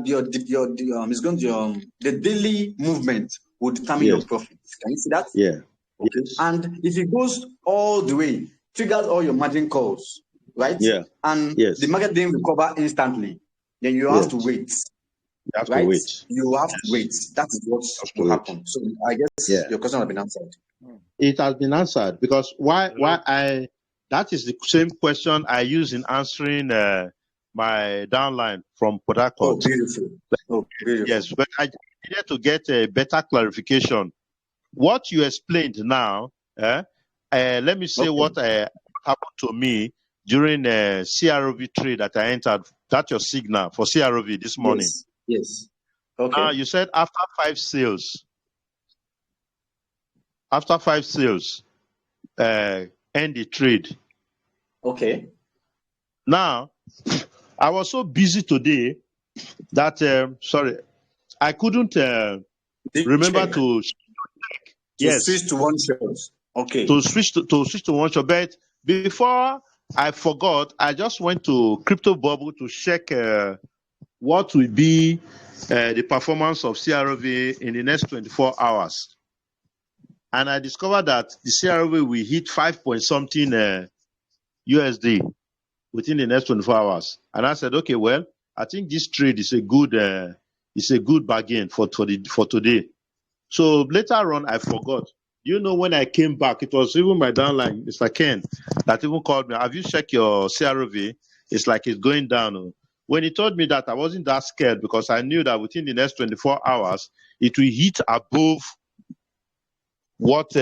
daily movement will determine your profits. Can you see that? Yeah. Okay. Yes. And if it goes all the way, triggers all your margin calls, right? Yeah. And the market didn't recover instantly, then you have to wait. You have to wait. You have to wait. That is what will happen. So I guess your question has been answered. It has been answered because that is the same question I use in answering my downline from Port Harcourt. Oh, beautiful. Yes, but I needed to get a better clarification. What you explained now, let me say what happened to me during a CROV trade that I entered. That's your signal for CROV this morning. Yes. Okay. You said after 5 sales. After 5 sales, end the trade. Okay. Now, I was so busy today that I couldn't remember to switch to one shot. Okay. To switch to one shot. But before I forgot, I just went to Crypto Bubble to check what will be the performance of CRV in the next 24 hours. And I discovered that the CRV will hit 5 point something USD within the next 24 hours. And I said, okay, well, I think this trade is a good bargain for today. So later on, I forgot. When I came back, it was even my downline, Mr. Ken, that even called me. Have you checked your CRV? It's like it's going down. When he told me that, I wasn't that scared because I knew that within the next 24 hours, it will hit above what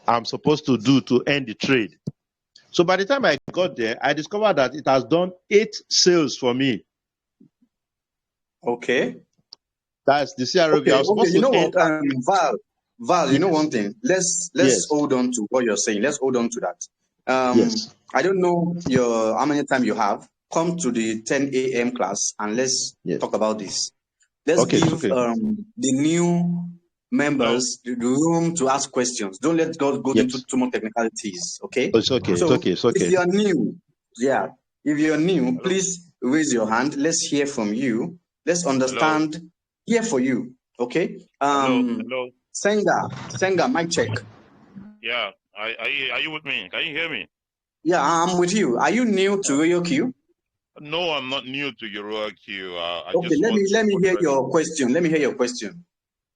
I'm supposed to do to end the trade. So by the time I got there, I discovered that it has done 8 sales for me. Okay. That's the CRV. Okay. You know what, Val, you know one thing. Let's hold on to what you're saying. Let's hold on to that. I don't know how many time you have. Come to the 10 a.m. class and let's talk about this. Let's give the new members the room to ask questions. Don't let God go into too much technicalities. Okay. It's okay. So it's okay. If you're new, please raise your hand. Let's hear from you. Let's understand here for you. Okay. Hello. Senga, mic check. Yeah. Are you with me? Can you hear me? Yeah, I'm with you. Are you new to ROYALQ? No, I'm not new to your ROYALQ. Okay, let me hear your question. Let me hear your question.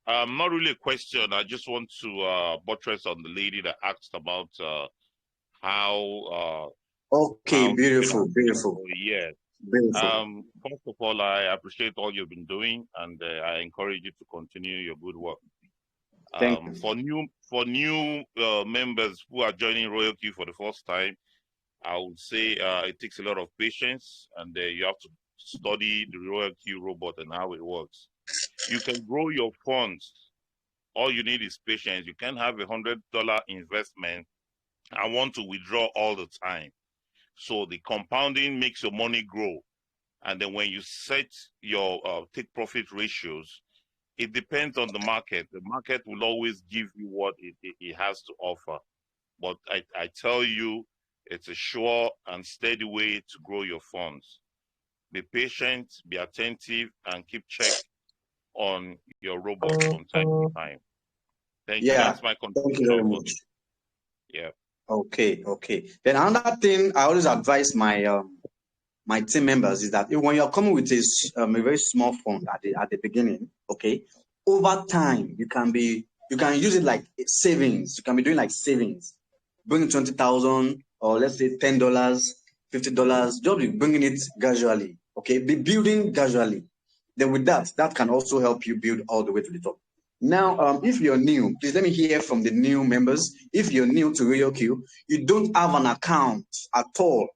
Not really a question. I just want to buttress on the lady that asked about how. Okay, how beautiful. Yeah. Beautiful. First of all, I appreciate all you've been doing, and I encourage you to continue your good work. Thank you. For new members who are joining ROYALQ for the first time, I would say it takes a lot of patience, and you have to study the ROYALQ robot and how it works. You can grow your funds. All you need is patience. You can have $100 investment and want to withdraw all the time. So the compounding makes your money grow. And then when you set your take profit ratios, it depends on the market. The market will always give you what it has to offer. But I tell you, it's a sure and steady way to grow your funds. Be patient, be attentive, and keep check on your robot from time to time. Thank you. That's my contribution. Thank you very much. Yeah. Okay. Then another thing I always advise my my team members is that when you're coming with a very small fund at the beginning, okay, over time you can use it like savings. You can be doing like savings, bring 20,000 or let's say $10, $50. Just be bringing it gradually, okay. Be building gradually. Then with that can also help you build all the way to the top. Now, if you're new, please let me hear from the new members. If you're new to ROYALQ, you don't have an account at all.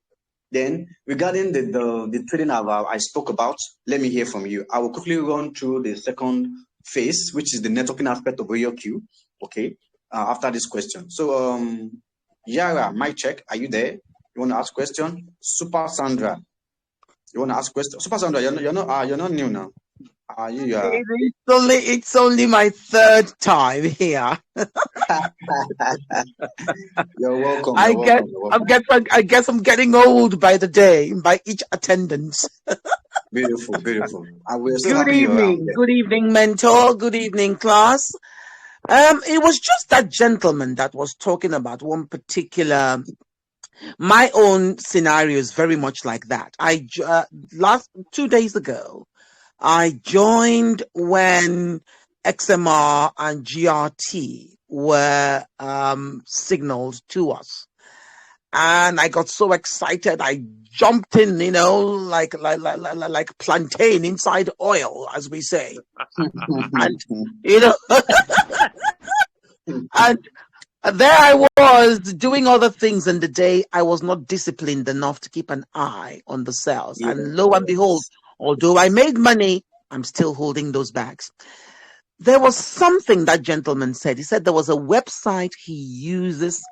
Then, regarding the trading I spoke about, let me hear from you. I will quickly run through the second phase, which is the networking aspect of ROYALQ. Okay, after this question. So, Yara, mic check. Are you there? You want to ask question? Super Sandra, you want to ask question? Super Sandra, you're not new now. It's only my third time here. You're welcome. I guess I'm getting old by the day, by each attendance. Beautiful. We're so Good happy you're around. Good evening, mentor. Good evening, class. It was just that gentleman that was talking about one particular. My own scenario is very much like that. Last 2 days ago, I joined when XMR and GRT were signaled to us. And I got so excited, I jumped in, like plantain inside oil, as we say. And, and there I was doing other things in the day. I was not disciplined enough to keep an eye on the sales. Yes. And lo and behold, although I made money, I'm still holding those bags. There was something that gentleman said. He said there was a website he uses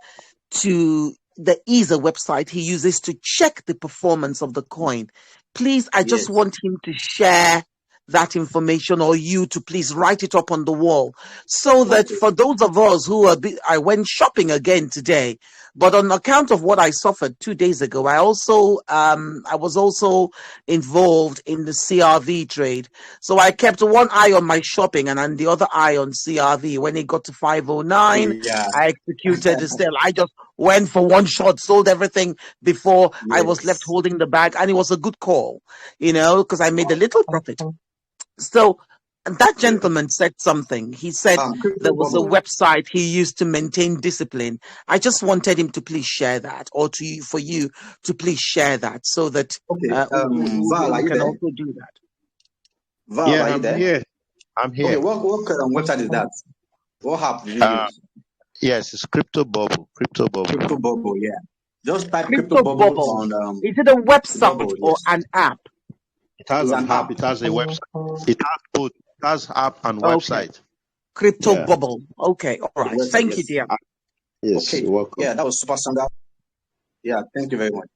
the ESA website he uses to check the performance of the coin. Please, I just want him to share that information, or you to please write it up on the wall, so that for those of us who I went shopping again today, but on account of what I suffered 2 days ago, I was also involved in the CRV trade. So I kept one eye on my shopping and the other eye on CRV. When it got to 509, I executed the sale. I just went for one shot, sold everything before I was left holding the bag, and it was a good call, because I made a little profit. So that gentleman said something. He said there was a website he used to maintain discipline. I just wanted him to please share that, or for you to please share that, so that Val, we can also do that. Val, yeah, are you there? I'm here. Okay, what website is that? What app did you use? Yes, it's Crypto Bubble. Crypto Bubble, yeah. Just type Crypto Bubble on. Is it a website or an app? It has an app. It has a website. It has both. It has app and website. Crypto Bubble. Okay, all right. Thank you, dear. Yes, okay. You're welcome. Yeah, that was super standard. Yeah, thank you very much.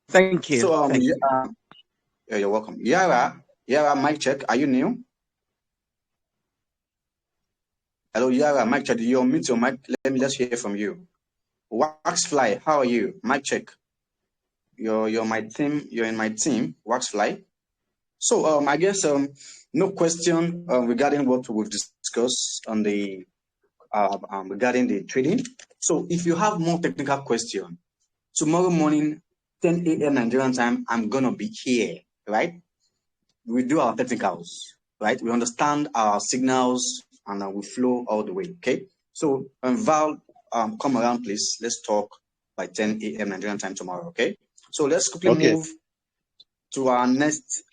Thank you. So, yeah, you're welcome. Yara, mic check. Are you new? Hello, Yara, mic check. You unmute your mic. Let's hear from you. Waxfly, how are you? Mic check. You're my team. You're in my team. Waxfly. So I guess no question regarding what we've discussed on the regarding the trading. So if you have more technical question, tomorrow morning, 10 a.m. Nigerian time, I'm gonna be here, right? We do our technicals, right? We understand our signals and we flow all the way, okay? So Val, come around, please. Let's talk by 10 a.m. Nigerian time tomorrow, okay? So let's quickly move to our next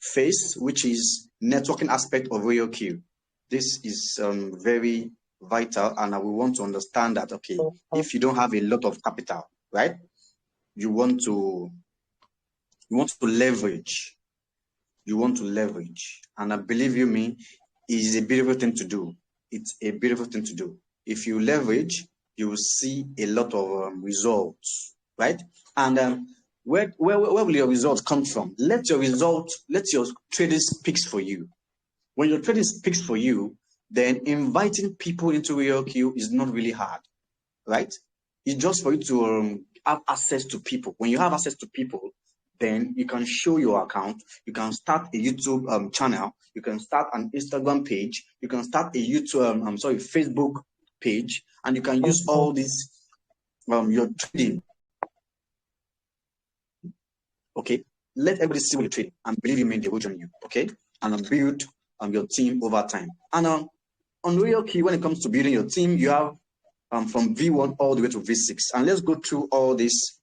phase, which is networking aspect of ROYALQ. This is very vital, and we want to understand that, okay, if you don't have a lot of capital, right, you want to leverage. You want to leverage, and I believe you me, is a beautiful thing to do. It's a beautiful thing to do. If you leverage, you will see a lot of results, right? And where will your results come from? Let your trading speak for you. When your trading speaks for you, then inviting people into ROYALQ is not really hard, right? It's just for you to have access to people. When you have access to people, then you can show your account. You can start a YouTube channel. You can start an Instagram page. You can start a Facebook page, and you can use all this your trading. Okay, let everybody see what you're trading, and believe you me, they will join you. Okay, and build your team over time. And on ROYALQ, when it comes to building your team, you have from V1 all the way to V6, and let's go through all these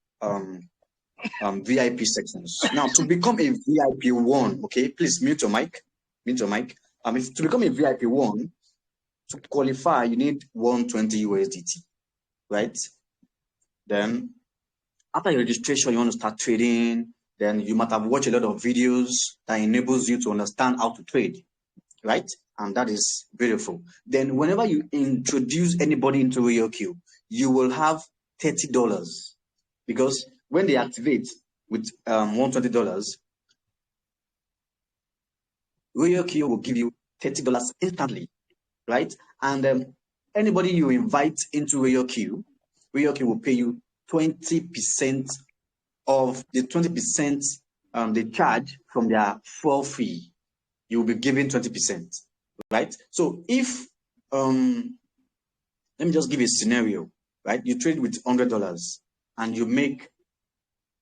VIP sections. Now, to become a VIP 1, okay, please mute your mic. Mute your mic. To become a VIP 1, to qualify, you need 120 USDT, right? Then, after your registration, you want to start trading. Then you might have watched a lot of videos that enables you to understand how to trade, right? And that is beautiful. Then, whenever you introduce anybody into ROYALQ, you will have $30, because when they activate with $120, ROYALQ will give you $30 instantly, right? And anybody you invite into ROYALQ will pay you 20% of the 20% they charge from their full fee. You will be given 20%, right? So if let me just give you a scenario, right? You trade with $100 and you make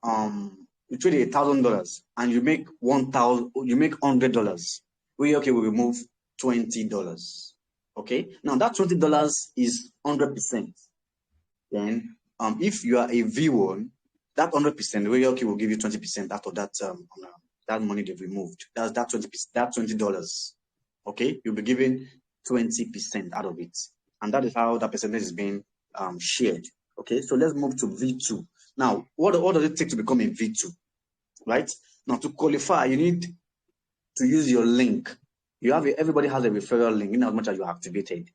you trade $1,000 and you make $100. ROYALQ will remove $20. Okay, now that $20 is 100%. Then if you are a V1, that 100%, ROYALQ will give you 20% out of that that money they've removed. That's that $20. Okay, you'll be given 20% out of it, and that is how that percentage is being shared. Okay, so let's move to V2. Now, what does it take to become a V2? Right? Now, to qualify, you need to use your link. Everybody has a referral link in as much as you are activated.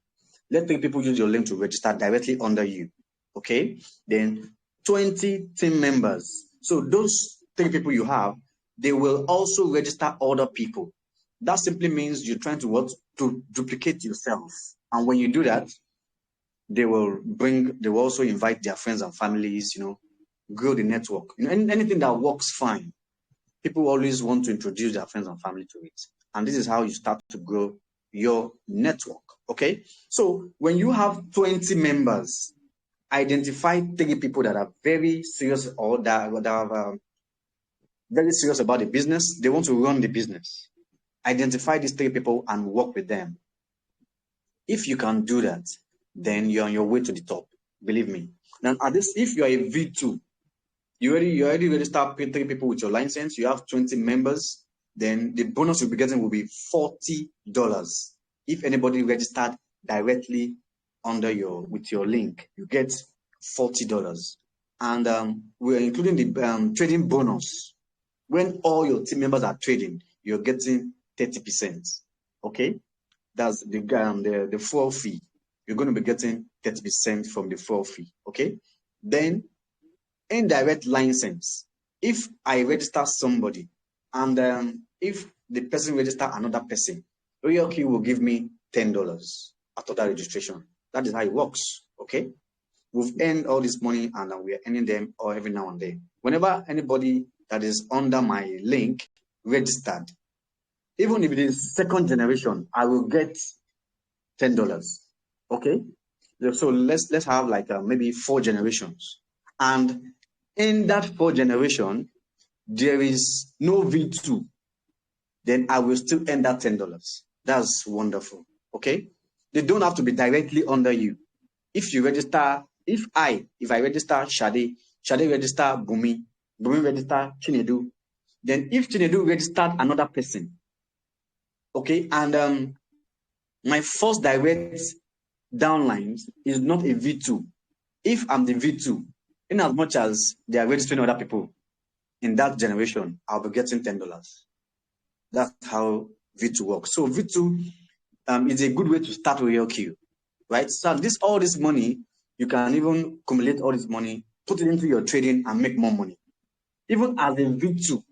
Let 3 people use your link to register directly under you. Okay? Then 20 team members. So those 3 people you have, they will also register other people. That simply means you're trying to duplicate yourself. And when you do that, they will also invite their friends and families, grow the network. Anything that works fine. People always want to introduce their friends and family to it. And this is how you start to grow your network. Okay? So when you have 20 members, identify 3 people that are very serious or that are very serious about the business. They want to run the business. Identify these 3 people and work with them. If you can do that, then you're on your way to the top. Believe me. Now, if you're a V2, you already registered 3 people with your license, you have 20 members, then the bonus you'll be getting will be $40. If anybody registered directly with your link, you get $40. And we're including the trading bonus. When all your team members are trading, you're getting 30%. Okay? That's the full fee. You're going to be getting 30% from the full fee. Okay? Then indirect license. If I register somebody and if the person register another person, ROYALQ will give me $10 after that registration. That is how it works. Okay? We've earned all this money and we are earning them every now and then. Whenever anybody that is under my link registered, Even if it is second generation, I will get $10. Okay, so let's have like maybe 4 generations, and in that 4 generation there is no V2, then I will still earn that $10. That's wonderful. Okay, they don't have to be directly under you. If you register, if I register Shade register Bumi register Chinedu, then if Chinedu registered another person, okay, and my first direct downlines is not a V2. If I'm the V2, in as much as they are registering other people in that generation, I'll be getting $10. That's how V2 works. So V2 is a good way to start ROYALQ, right? So all this money, you can even accumulate all this money, put it into your trading and make more money. Even as a V2,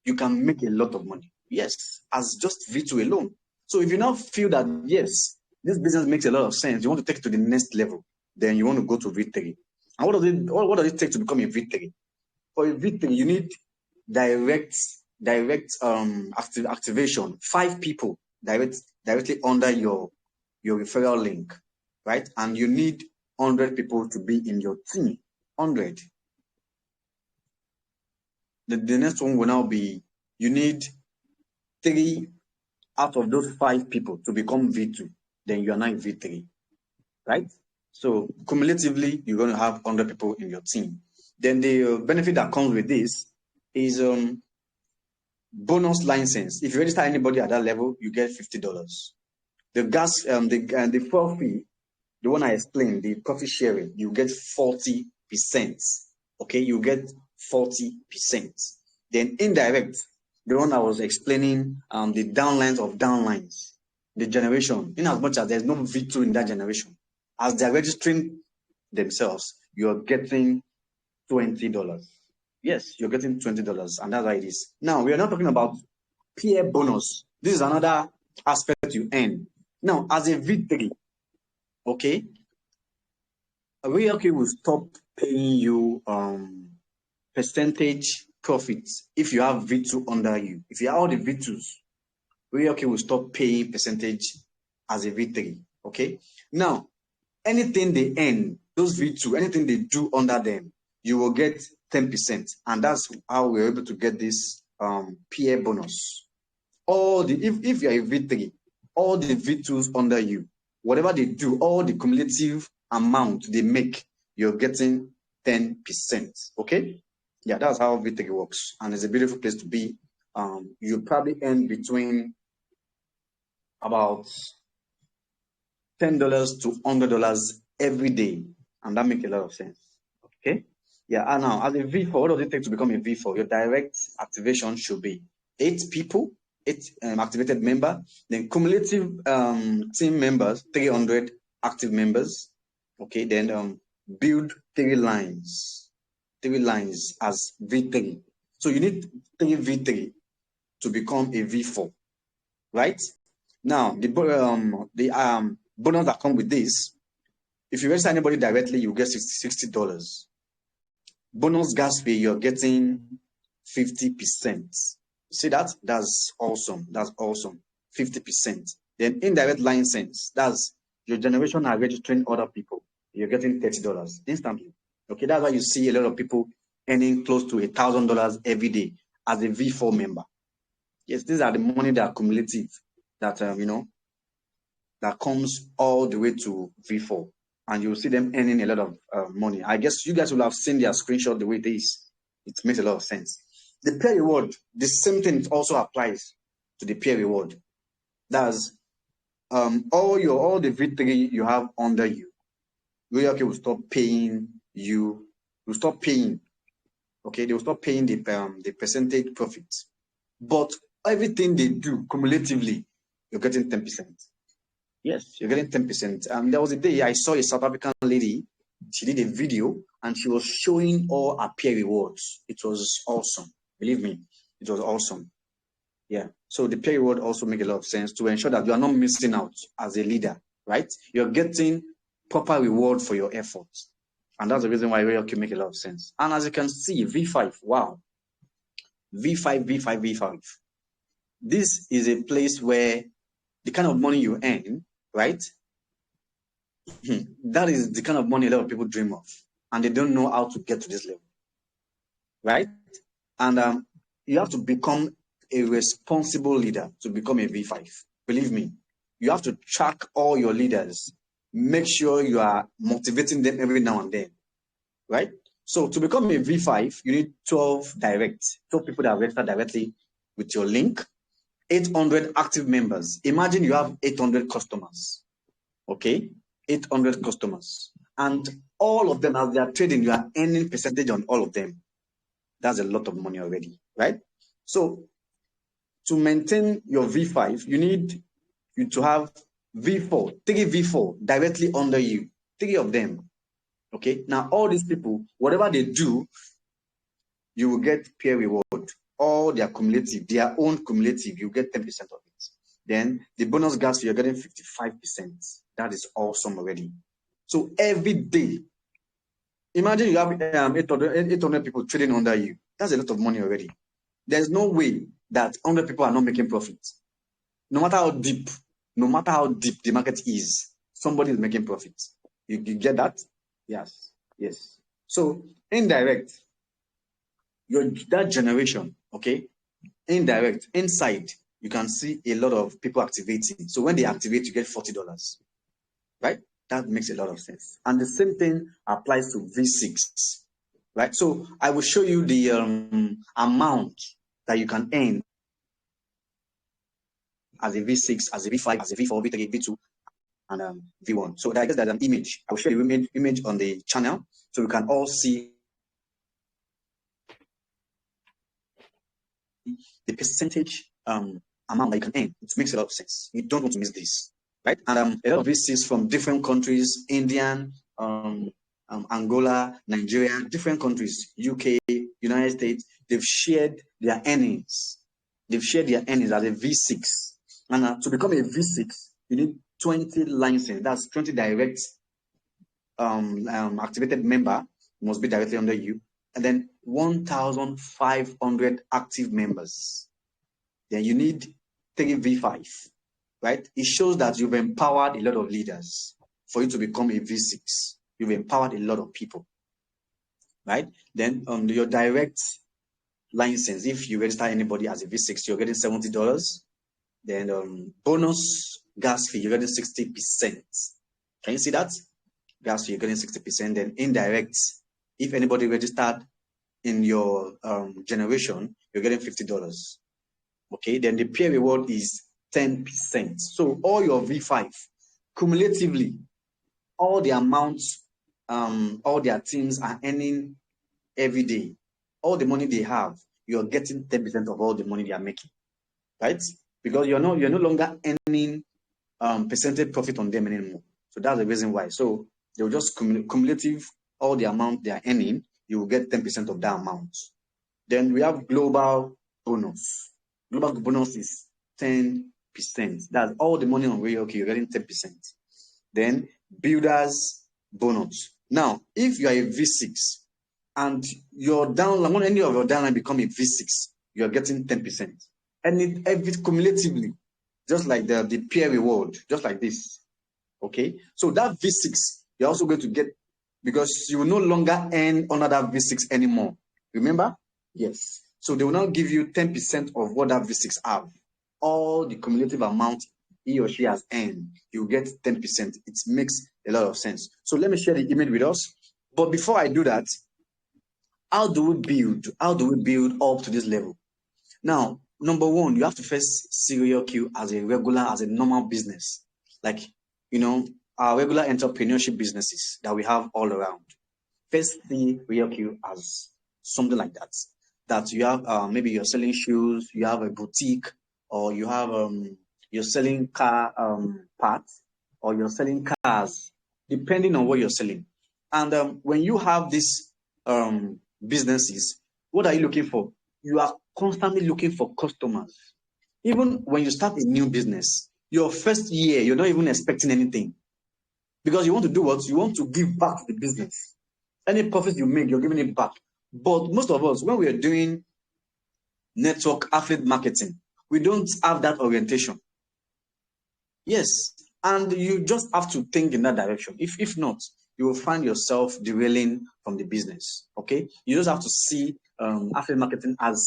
you can make a lot of money. Yes, as just V2 alone. So if you now feel that, yes, this business makes a lot of sense, you want to take it to the next level, then you want to go to V3. And what does it take to become a V3? For a V3, you need direct activation. 5 people directly under your referral link, right? And you need 100 people to be in your team. 100. The next one will now be, you need 3 out of those 5 people to become V2. Then you are now V3, right? So cumulatively, you're going to have 100 people in your team. Then the benefit that comes with this is bonus license. If you register anybody at that level, you get $50. The gas, the fuel fee, the one I explained, the profit sharing, you get 40%. Okay, you get 40%. Then indirect, the one I was explaining, the downlines of downlines, the generation, in as much as there's no V2 in that generation, as they're registering themselves, you're getting $20. Yes, you're getting $20, and that's how it is. Now, we are not talking about peer bonus. This is another aspect you earn. Now, as a V3, okay, ROYALQ will stop paying you percentage profits if you have V2 under you. If you have all the V2s, ROYALQ will stop paying percentage as a V3. Okay. Now, anything they earn, those V2, anything they do under them, you will get 10%, and that's how we're able to get this peer bonus. If you're a V3, all the V2s under you, whatever they do, all the cumulative amount they make, you're getting 10%. Okay? Yeah, that's how V3 works, and it's a beautiful place to be. You probably earn between about $10 to $100 every day, and that makes a lot of sense. Okay? Yeah, and now as a V4, what does it take to become a V4? Your direct activation should be 8 people, 8 activated member, then cumulative team members, 300 active members. Okay, then build 3 lines as V3. So you need 3 V3 to become a V4, right? Now the bonus that comes with this, if you register anybody directly, you get $60. Bonus gas fee, you're getting 50%. See that? That's awesome. That's awesome. 50%. Then indirect license, that's your generation are registering other people. You're getting $30 instantly. Okay, that's why you see a lot of people earning close to $1,000 every day as a V4 member. Yes, these are the money that are cumulative, that that comes all the way to V4. And you'll see them earning a lot of money. I guess you guys will have seen their screenshot the way it is. It makes a lot of sense. The peer reward, the same thing also applies to the peer reward. That's all the V3 you have under you. ROYALQ will stop paying you. Will stop paying. Okay, they will stop paying the percentage profits. But everything they do cumulatively, you're getting 10%. Yes, you're getting 10%. There was a day I saw a South African lady. She did a video and she was showing all her peer rewards. It was awesome. Believe me, it was awesome. Yeah. So the peer reward also makes a lot of sense to ensure that you are not missing out as a leader, right? You're getting proper reward for your efforts. And that's the reason why ROYALQ make a lot of sense. And as you can see, V5, wow. V5. this is a place where the kind of money you earn, right? That is the kind of money a lot of people dream of, and they don't know how to get to this level, right? And you have to become a responsible leader to become a V5. Believe me, you have to track all your leaders. Make sure you are motivating them every now and then, right? So to become a V5, you need 12 people that register directly with your link, 800 active members. Imagine you have 800 customers, okay? 800 customers. And all of them, as they are trading, you are earning percentage on all of them. That's a lot of money already, right? So to maintain your V5, you need you to have V4, 3 V4 directly under you, 3 of them. Okay, now all these people, whatever they do, you will get peer reward. All their cumulative, their own cumulative, you get 10% of it. Then the bonus gas, you're getting 55%. That is awesome already. So every day, imagine you have 800 people trading under you. That's a lot of money already. There's no way that 100 people are not making profits. No matter how deep the market is, somebody is making profits. You get that? Yes. So indirect, that generation, okay? Indirect, inside, you can see a lot of people activating. So when they activate, you get $40, right? That makes a lot of sense. And the same thing applies to V6, right? So I will show you the amount that you can earn as a V6, as a V5, as a V4, V3, V2, and V1. So I guess there's an image. I will show you the image on the channel so we can all see the percentage amount that you can earn. It makes a lot of sense. You don't want to miss this, right? And a lot of VCs from different countries, Indian, Angola, Nigeria, different countries, UK, United States, they've shared their earnings. They've shared their earnings as a V6. And to become a V6, you need 20 licenses. That's 20 direct activated member must be directly under you. And then 1,500 active members. Then you need 3 V5, right? It shows that you've empowered a lot of leaders for you to become a V6. You've empowered a lot of people, right? Then your direct license, if you register anybody as a V6, you're getting $70. Then bonus gas fee, you're getting 60%. Can you see that? Gas fee, you're getting 60%. Then indirect, if anybody registered in your generation, you're getting $50. Okay, then the peer reward is 10%. So all your V5, cumulatively, all the amounts, all their teams are earning every day. All the money they have, you're getting 10% of all the money they are making, right? Because you're no longer earning percentage profit on them anymore. So that's the reason why. So they'll just cumulative all the amount they are earning, you will get 10% of that amount. Then we have global bonus. Global bonus is 10%. That's all the money on ROYALQ, you're getting 10%. Then builders bonus. Now, if you are a V6 and your downline, when any of your downline become a V6, you're getting 10%. And every cumulatively, just like the peer reward, just like this. Okay, so that V6, you're also going to get, because you will no longer earn under that V6 anymore. Remember? Yes. So they will now give you 10% of what that V6 have. All the cumulative amount he or she has earned, you get 10%. It makes a lot of sense. So let me share the image with us. But before I do that, how do we build up to this level? Now, number one, you have to first see ROYALQ as a normal business. Like, our regular entrepreneurship businesses that we have all around. First, see ROYALQ as something like that. That you have, maybe you're selling shoes, you have a boutique, or you have you're selling car parts, or you're selling cars, depending on what you're selling. And when you have these businesses, what are you looking for? You are constantly looking for customers. Even when you start a new business, your first year, you're not even expecting anything. Because you want to do what? You want to give back to the business. Any profit you make, you're giving it back. But most of us, when we are doing network affiliate marketing, we don't have that orientation. Yes, and you just have to think in that direction. If not, you will find yourself derailing from the business. Okay, you just have to see affiliate marketing as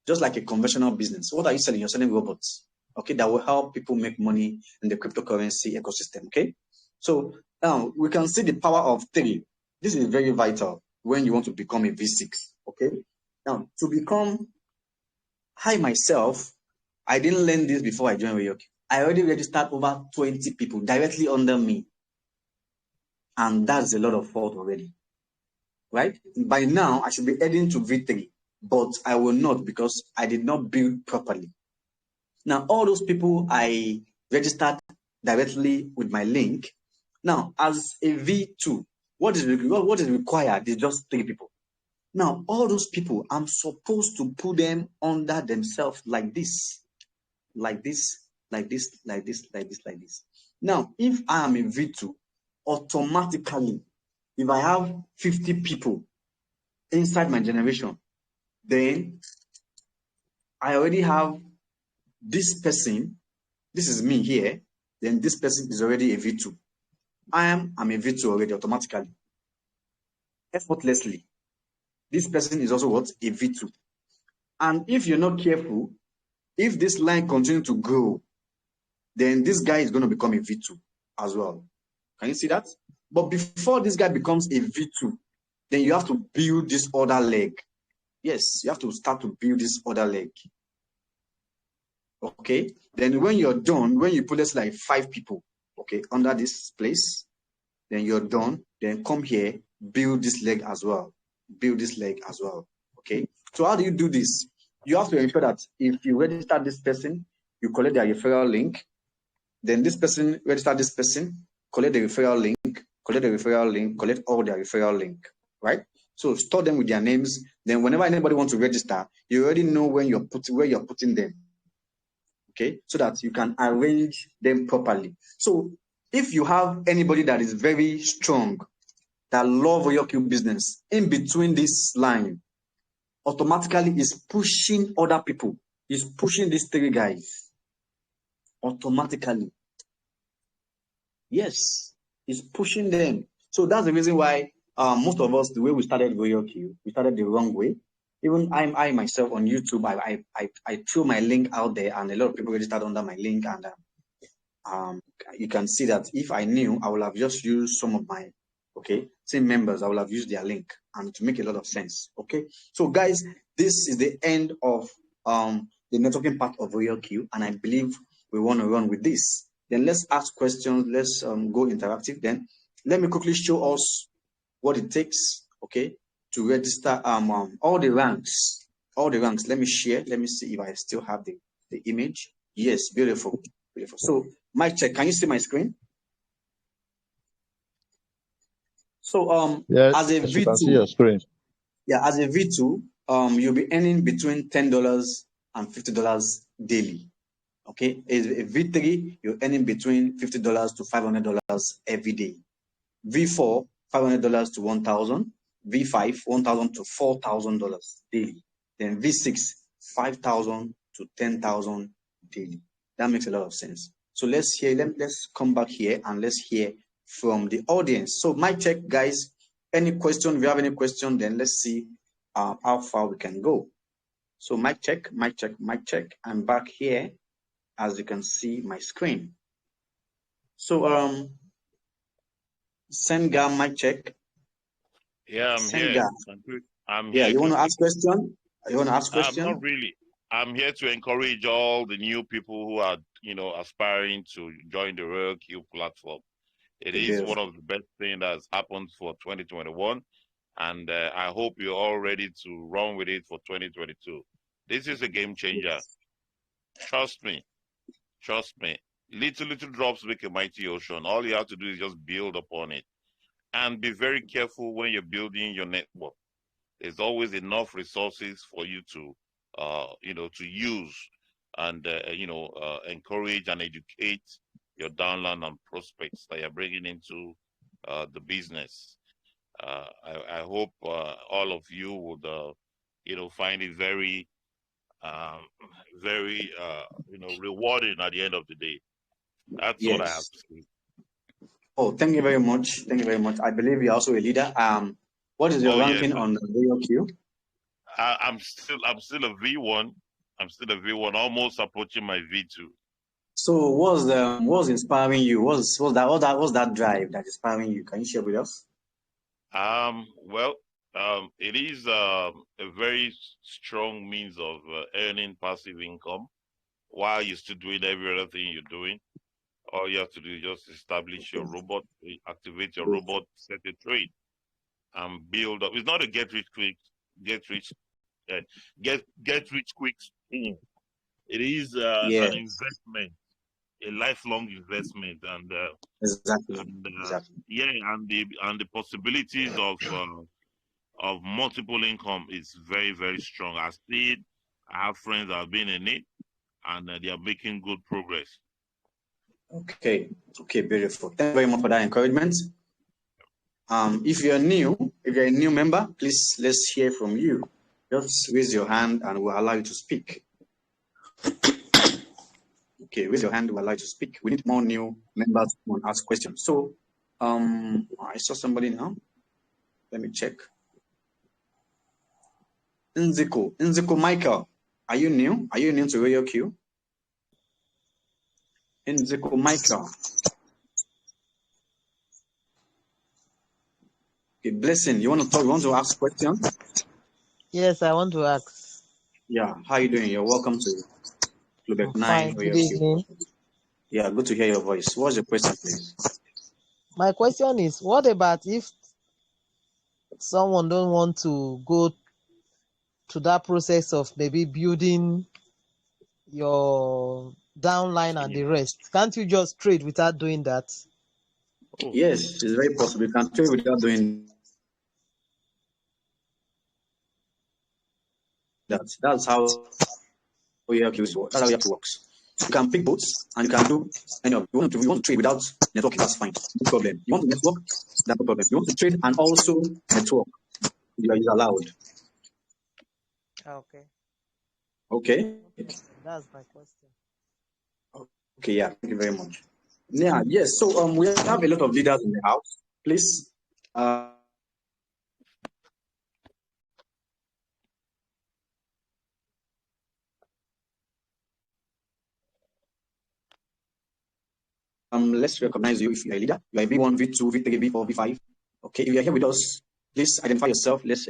just like a conventional business. What are you selling? You're selling robots. Okay, that will help people make money in the cryptocurrency ecosystem. Okay, so now we can see the power of 3. This is very vital when you want to become a V6. Okay, now to become, I myself, I didn't learn this before I joined ROYALQ. I already registered over 20 people directly under me. And that's a lot of fault already. Right? By now, I should be heading to V3, but I will not because I did not build properly. Now, all those people I registered directly with my link. Now, as a V2, what is required is just 3 people. Now, all those people, I'm supposed to put them under themselves like this. Like this, like this, like this, like this, like this. Now, if I am a V2, automatically, if I have 50 people inside my generation, then I already have this person, this is me here, then this person is already a V2. I'm a V2 already automatically. Effortlessly. This person is also what? A V2. And if you're not careful, if this line continues to grow, then this guy is going to become a V2 as well. Can you see that? But before this guy becomes a V2, then you have to build this other leg. Yes, you have to start to build this other leg. Okay? Then when you're done, when you put this like 5 people, okay, under this place, then you're done. Then come here, build this leg as well. Build this leg as well. Okay? So how do you do this? You have to ensure that if you register this person, you collect their referral link. Then this person register this person, collect the referral link, collect all their referral link, right? So store them with their names. Then whenever anybody wants to register, you already know where you're putting them. Okay, so that you can arrange them properly. So if you have anybody that is very strong, that love ROYALQ business, in between this line, automatically is pushing other people, is pushing these 3 guys automatically. Yes, it's pushing them. So that's the reason why most of us, the way we started ROYALQ, we started the wrong way. Even I myself on YouTube, I threw my link out there, and a lot of people registered under my link. And you can see that if I knew, I would have just used some of my team members. I would have used their link, and to make a lot of sense. Okay, so guys, this is the end of the networking part of ROYALQ, and I believe we want to run with this. Then let's ask questions. Let's go interactive. Then let me quickly show us what it takes, okay, to register all the ranks. Let me share. Let me see if I still have the image. Yes, beautiful, beautiful. So mic check. Can you see my screen? So yes, as a you can see your V2, screen. yeah, as a V2, you'll be earning between $10 and $50 daily. Okay, a V3, you're earning between $50 to $500 every day. V4, $500 to $1,000. V5, $1,000 to $4,000 daily. Then V6, $5,000 to $10,000 daily. That makes a lot of sense. So let's come back here and let's hear from the audience. So mic check, guys. Any question? If you have any question, then let's see how far we can go. So mic check, mic check, mic check. I'm back here, as you can see my screen. So Senga, mic check. Yeah, I'm Senga. here. I'm Yeah, here. you want to ask question? You want to ask question? Not really. I'm here to encourage all the new people who are, aspiring to join the ROYALQ platform. It is one of the best things that has happened for 2021, and I hope you're all ready to run with it for 2022. This is a game changer. Trust me. Trust me. Little drops make a mighty ocean. All you have to do is just build upon it, and be very careful when you're building your network. There's always enough resources for you to, to use and, encourage and educate your downline and prospects that you're bringing into the business. I hope all of you would, find it very very rewarding at the end of the day. That's what I have to say. Oh, thank you very much. Thank you very much. I believe you're also a leader. What is your ranking on the ROYALQ? I'm still a V1. I'm still a V1, almost approaching my V2. So what's inspiring you? What's that drive that's inspiring you? Can you share with us? Well, it is a very strong means of earning passive income while you're still doing every other thing you're doing. All you have to do is just establish your robot, activate your robot, set a trade, and build up. It's not a get rich quick scheme. It is an investment, a lifelong investment, and exactly. And the possibilities of multiple income is very, very strong. I see it. I have friends that have been in it, and they are making good progress. Okay, beautiful. Thank you very much for that encouragement. If you're a new member, please let's hear from you. Just raise your hand and we'll allow you to speak. Okay, raise your hand, we'll allow you to speak. We need more new members to ask questions. So, I saw somebody now. Let me check. Nziko Michael, are you new? Are you new to ROYALQ? Nziko Michael. Okay, Blessing, you want to talk? You want to ask questions? Yes, I want to ask. Yeah, how are you doing? You're welcome to Club 9 Good evening. Yeah, good to hear your voice. What's your question, please? My question is, what about if someone don't want to go to that process of maybe building your downline and the rest? Can't you just trade without doing that? Yes, it's very possible. You can trade without doing that. That's how ROYALQ works. You can pick both and you can do any of it. You want to trade without networking, that's fine. No problem. You want to network, that's no problem. You want to trade and also network, is allowed. Okay. Okay. That's my question. Okay, yeah, thank you very much. Yeah, yes. So we have a lot of leaders in the house. Please let's recognize you if you're a leader. You are V1, V2, V3, V4, V5. Okay, if you're here with us, please identify yourself. Let's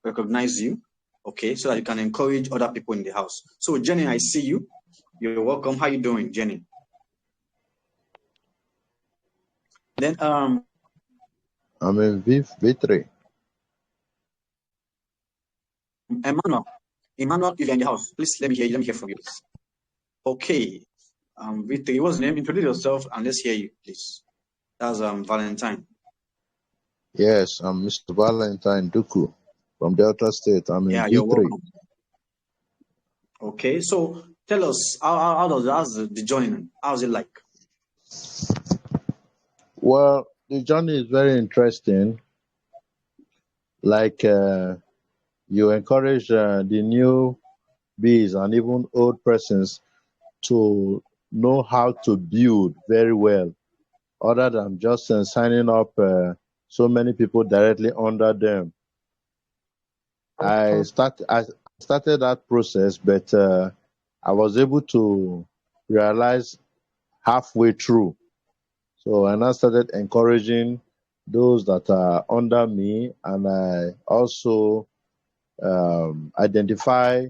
recognize you. Okay, so that you can encourage other people in the house. So Jenny, I see you. You're welcome. How you doing, Jenny? Then I'm in V3. Emmanuel, if you're in the house, please let me hear from you, please. Okay. V3, what's your name? Introduce yourself and let's hear you, please. That's Valentine. Yes, I'm Mr. Valentine Duku from Delta State. I'm in you're V3. welcome. Okay, so tell us how's the journey? How's it like? Well, the journey is very interesting. Like you encourage the new bees and even old persons to know how to build very well, other than just signing up so many people directly under them. I started that process, but I was able to realize halfway through. So I now started encouraging those that are under me, and I also identify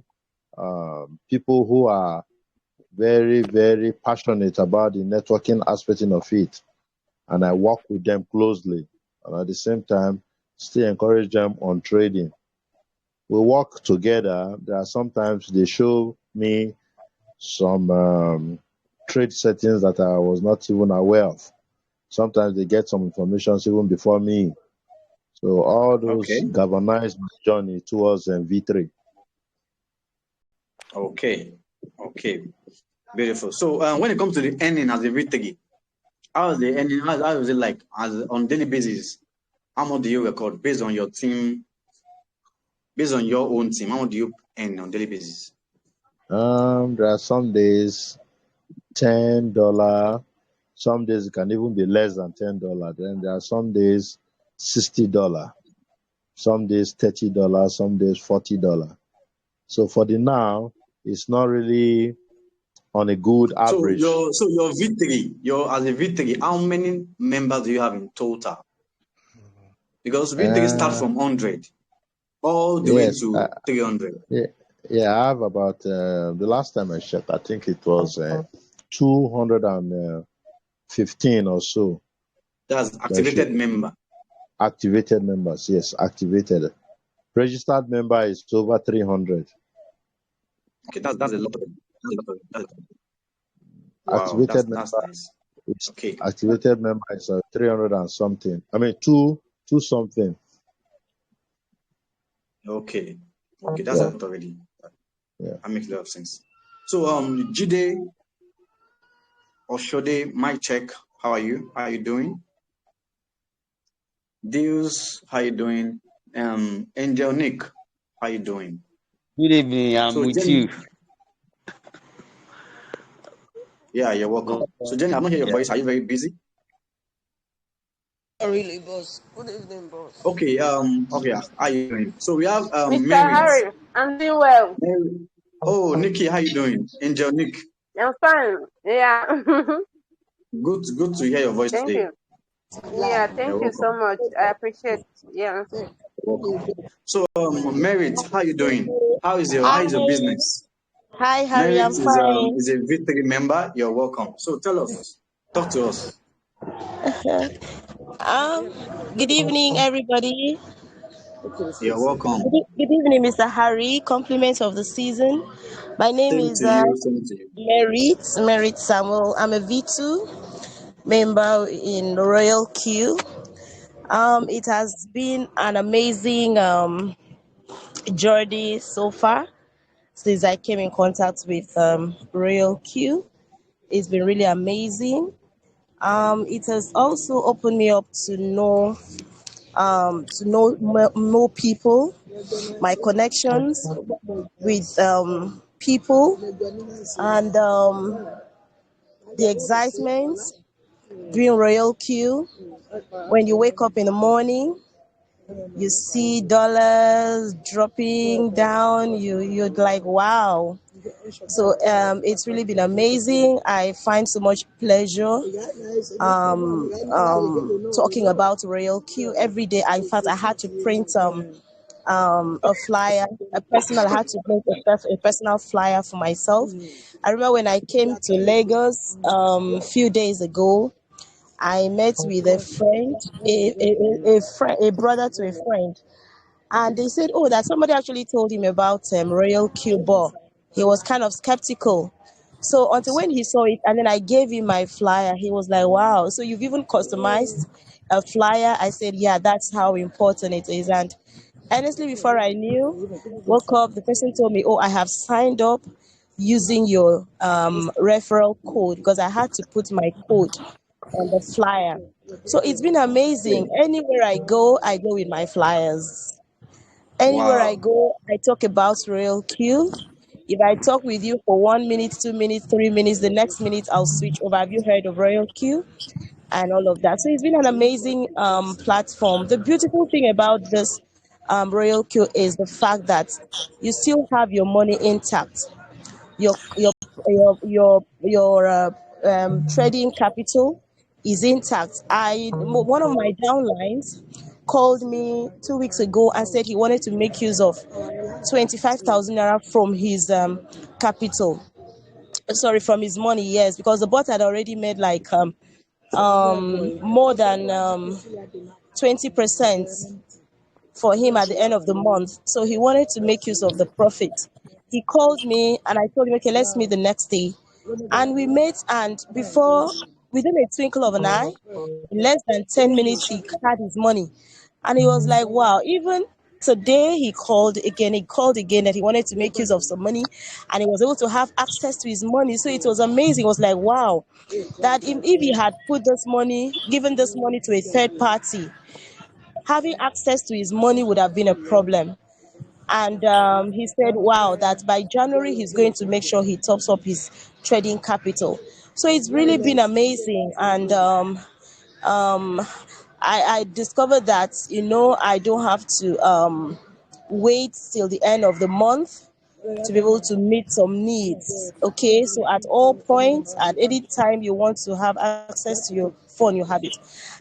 people who are very, very passionate about the networking aspect of it, and I work with them closely, and at the same time still encourage them on trading. We work together. There are sometimes they show me some trade settings that I was not even aware of. Sometimes they get some information even before me. So all those galvanize my journey towards V3. Okay. Beautiful. So when it comes to the earning as a V3, how is the earning? How is it like on daily basis? How much do you record based on your team? Based on your own team, how much do you earn on daily basis? There are some days $10. Some days it can even be less than $10. Then there are some days $60. Some days $30. Some days $40. So for the now, it's not really on a good average. So your victory, as a victory, how many members do you have in total? Because victory starts from 100 all the way to 300. Yeah, I have about the last time I checked, I think it was 215 or so. That's activated member. Activated members, yes, activated. Registered member is over 300. Okay, that's a lot. Wow, activated that's member, nice. Okay. Activated member is 300 and something. I mean, two something. Okay, that's a lot already. Yeah, that makes a lot of sense. So, Jide or Shode, mic check. How are you? How are you doing? Deals, how you doing? Angel Nick, how you doing? Good evening, I'm with Jenny, you. Yeah, you're welcome. So Jenny, I'm not hearing your voice. Are you very busy? Not really, boss. Good evening, boss. Okay, how are you doing? So we have Mr. Mary. Harry, I'm doing well. Mary. Oh, Nikki, how you doing? Angel Nick. I'm fine. Yeah. Good to hear your voice Thank today. you. Yeah, thank you so much. I appreciate. Yeah. Welcome. So, Merit, how you doing? How is your business? Hi, Harry. Merit I'm fine. is a victory member. You're welcome. So tell us, talk to us. Good evening, everybody. You're welcome. Good evening, Mr. Harry. Compliments of the season. My name Same is to you. Merit Samuel. I'm a V2 member in ROYALQ. It has been an amazing journey so far since I came in contact with ROYALQ. It's been really amazing. It has also opened me up to know more people, my connections with people, and the excitement doing ROYALQ. When you wake up in the morning, you see dollars dropping down. You're like, wow. So it's really been amazing. I find so much pleasure talking about ROYALQ every day. In fact, I had to print a flyer, I had to make a personal flyer for myself. I remember when I came to Lagos a few days ago, I met with a friend, a brother to a friend, and they said, oh, that somebody actually told him about ROYALQ, but he was kind of skeptical. So until when he saw it, and then I gave him my flyer, he was like, wow, so you've even customized a flyer? I said, yeah, that's how important it is. And honestly, before I knew, woke up, the person told me, oh, I have signed up using your referral code, because I had to put my code on the flyer. So it's been amazing. Anywhere I go with my flyers. Anywhere I go, I talk about ROYALQ. If I talk with you for 1 minute, 2 minutes, 3 minutes, the next minute I'll switch over. Have you heard of ROYALQ? And all of that. So it's been an amazing platform. The beautiful thing about this ROYALQ is the fact that you still have your money intact. Your trading capital is intact. One of my downlines called me 2 weeks ago and said he wanted to make use of 25,000 naira from his capital. Sorry, from his money, yes, because the bot had already made like more than 20% for him at the end of the month. So he wanted to make use of the profit. He called me and I told him, okay, let's meet the next day. And we met, and within a twinkle of an eye, in less than 10 minutes, he had his money. And he was like, wow, even today he called again that he wanted to make use of some money, and he was able to have access to his money. So it was amazing. It was like, wow, that if he had given this money to a third party, having access to his money would have been a problem. And he said, wow, that by January he's going to make sure he tops up his trading capital. So it's really been amazing. And I discovered that, I don't have to wait till the end of the month to be able to meet some needs. Okay, so at all points, at any time you want to have access to your phone, you have it.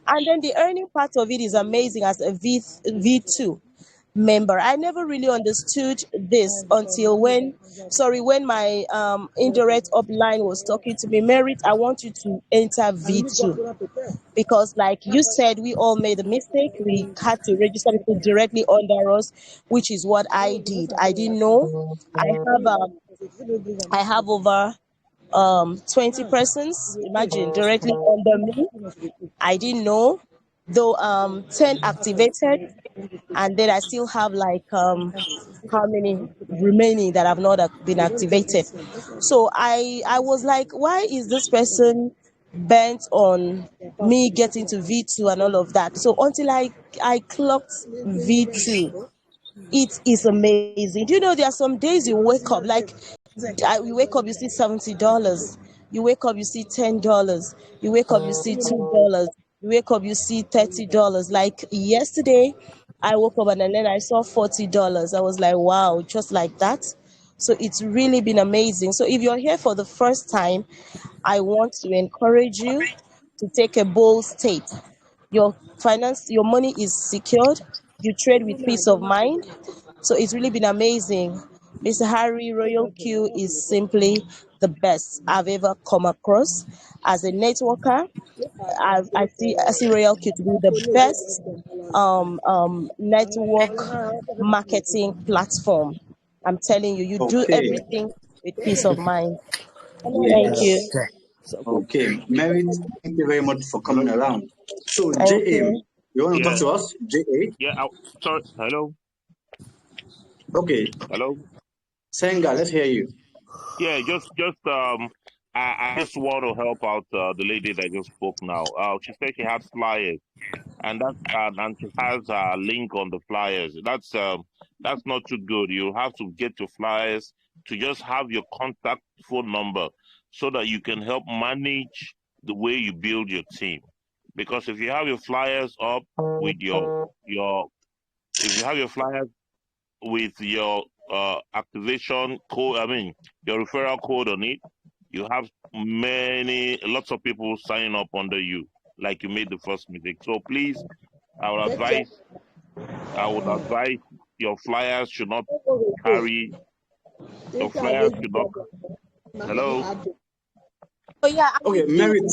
And then the earning part of it is amazing as a V2 member. I never really understood this until when my indirect upline was talking to me, Merit, I want you to enter V2, because like you said, we all made a mistake. We had to register people directly under us, which is what I did. I didn't know. I have over 20 persons, imagine, directly under me. I didn't know, though 10 activated, and then I still have like how many remaining that have not been activated. So I was like, why is this person bent on me getting to V2 and all of that? So until I clocked V2, it is amazing. Do you know there are some days you wake up like you wake up, you see $70. You wake up, you see $10. You wake up, you see $2. You wake up, you see $30. Like yesterday, I woke up and then I saw $40. I was like, wow, just like that. So it's really been amazing. So if you're here for the first time, I want to encourage you to take a bold step. Your money is secured. You trade with peace of mind. So it's really been amazing. Mr. Harry, Royal Q is simply the best I've ever come across. As a networker, I see Royal Q to be the best network marketing platform. I'm telling you, you do Okay. everything with peace of mind. Thank you. Yes. Okay. Merit, thank you very much for coming around. So, Thank JA, you. you want to talk Yeah, to us? JA? yeah. Sorry. Hello, Okay. hello. Senga, let's hear you. Yeah, I just want to help out the lady that just spoke now. She said she had flyers, and she has a link on the flyers. That's not too good. You have to get your flyers to just have your contact phone number so that you can help manage the way you build your team. Because if you have your flyers up with your if you have your flyers with your activation code, I mean your referral code on it, you have lots of people signing up under you, like you made the first mistake. So please, I would advise your flyers should not carry your flyers should not. Hello. Oh yeah, I'm Okay, with you. Merit.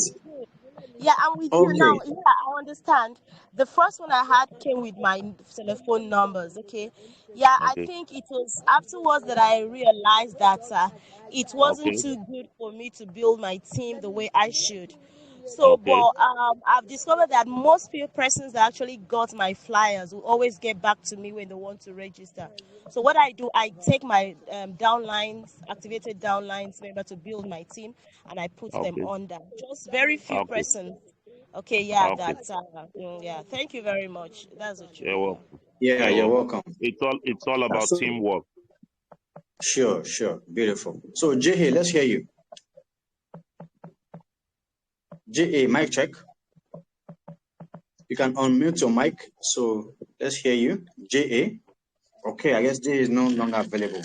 Yeah, I'm with you Okay. now. Yeah, I understand. The first one I had came with my telephone numbers. Okay. Yeah, I Okay. think it was afterwards that I realized that it wasn't Okay. too good for me to build my team the way I should. So, Okay. but I've discovered that most persons that actually got my flyers will always get back to me when they want to register. So what I do, I take my activated downlines member to build my team, and I put them Okay. under. Just very few Okay. persons. Okay, yeah, Okay. yeah. Thank you very much. That's the truth. You're Yeah. welcome. Yeah, You're you're welcome. welcome. It's all about So, teamwork. sure. Beautiful. So, JA, let's hear you. JA, mic check. You can unmute your mic. So, let's hear you. JA. Okay, I guess JA is no longer available.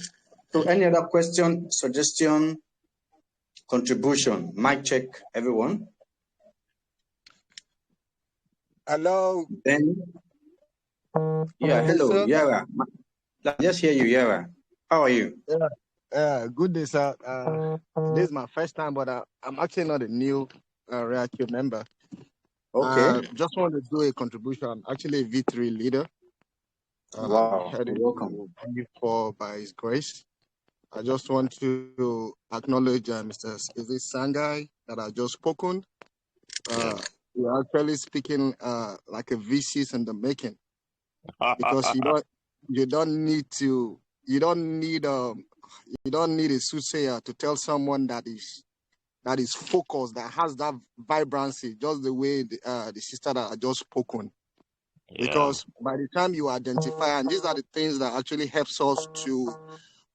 So, any other question, suggestion, contribution? Mic check, everyone. Hello. Then, yeah, Yes, hello, sir. Yara. Just hear you, Yara. How are you? Good day, sir. This is my first time, but I'm actually not a new REAQ member. Okay. Just want to do a contribution. I'm actually a V3 leader. Wow. Heading Welcome. to V4 by His grace. I just want to acknowledge Mr. Sangai that I just spoken. You're actually speaking like a VCs in the making, because you don't need a soothsayer to tell someone that is focused, that has that vibrancy, just the way the sister that I just spoken. Because by the time you identify, and these are the things that actually helps us to,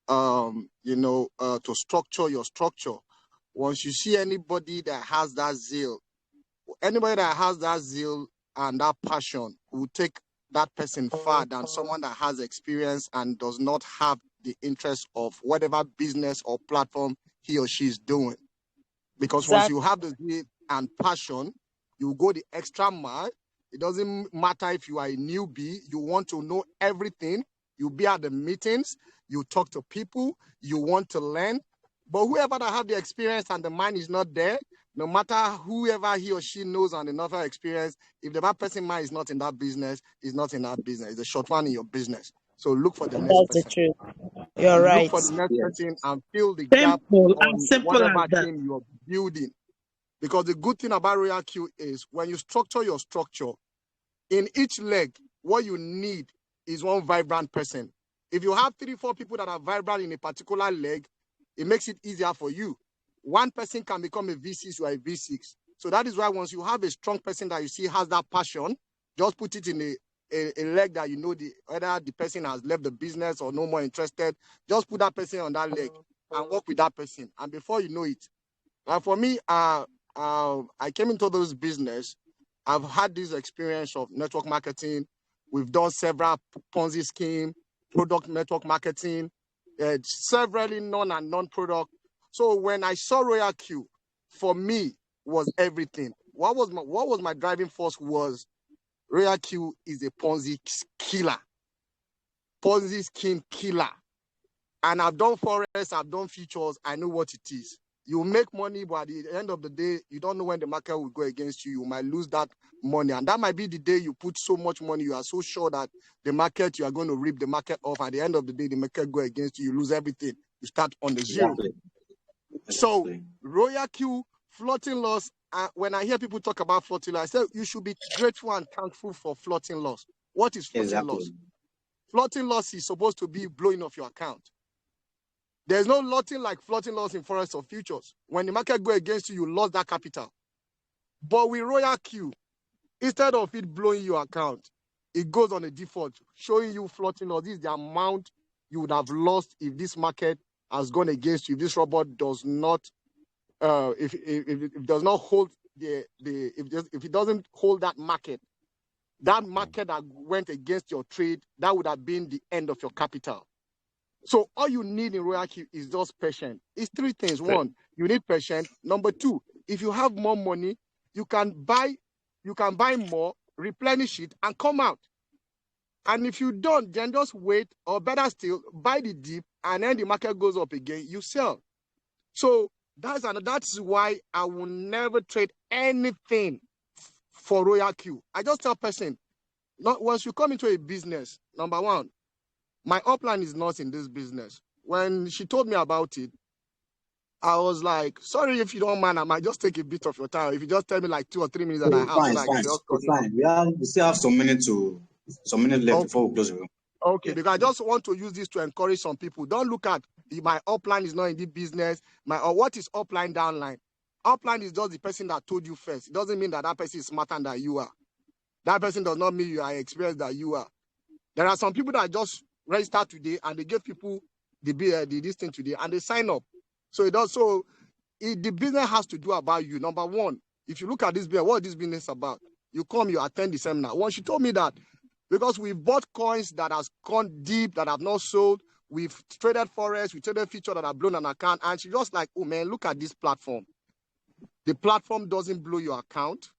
to structure your structure. Once you see anybody that has that zeal, and that passion will take that person far than someone that has experience and does not have the interest of whatever business or platform he or she is doing. Because once you have the zeal and passion, you go the extra mile. It doesn't matter if you are a newbie, you want to know everything. You be at the meetings, you talk to people, you want to learn. But whoever that have the experience and the mind is not there, no matter whoever he or she knows and another experience, if the bad person mind is not in that business, is not in that business. It's a short one in your business. So look for the next person. That's the truth. You're right. Look for the next person and fill the gap on whatever team you're building. Because the good thing about ROYALQ is when you structure your structure, in each leg, what you need is one vibrant person. If you have 3-4 people that are vibrant in a particular leg, it makes it easier for you. One person can become a V6 or a V6. So that is why once you have a strong person that you see has that passion, just put it in a leg that you know whether the person has left the business or no more interested. Just put that person on that leg and work with that person. And before you know it, for me, I came into this business. I've had this experience of network marketing. We've done several Ponzi scheme, product network marketing, severally non and non-product. So when I saw ROYALQ, for me was everything. What was my driving force was ROYALQ is a Ponzi killer, Ponzi scheme killer. And I've done forex, I've done futures. I know what it is. You make money, but at the end of the day, you don't know when the market will go against you. You might lose that money. And that might be the day you put so much money, you are so sure that the market, you are going to rip the market off. At the end of the day, the market go against you, you lose everything. You start on the zero. So ROYALQ, floating loss, when I hear people talk about floating loss, I say you should be grateful and thankful for floating loss. What is floating loss? Floating loss is supposed to be blowing off your account. There's no nothing like floating loss in forex or futures. When the market go against you, you lost that capital. But with ROYALQ, instead of it blowing your account, it goes on a default, showing you floating loss. This is the amount you would have lost if this market has gone against you. If this robot does not, if it does not hold if it doesn't hold that market that went against your trade, that would have been the end of your capital. So all you need in ROYALQ is just patience. It's 3 things. 1, you need patience. Number 2, if you have more money, you can buy more, replenish it, and come out. And if you don't, then just wait, or better still, buy the dip, and then the market goes up again, you sell. So that's why I will never trade anything for ROYALQ. I just tell person, once you come into a business, number 1, my upline is not in this business. When she told me about it, I was like, sorry if you don't mind, I might just take a bit of your time. If you just tell me like 2 or 3 minutes that I have. Fine. We still have some minutes left before we close the room. Okay, because I just want to use this to encourage some people. Don't look at my upline is not in the business. What is upline, downline? Upline is just the person that told you first. It doesn't mean that person is smarter than you are. That person does not mean you are experienced that you are. There are some people that just register today and they give people this thing today and they sign up. So the business has to do about you. Number 1, if you look at this business, what is this business about? You come, you attend the seminar. Once she told me that, because we've bought coins that has gone deep, that have not sold, we've traded forex, we traded futures that have blown an account, and she just like, oh man, look at this platform. The platform doesn't blow your account.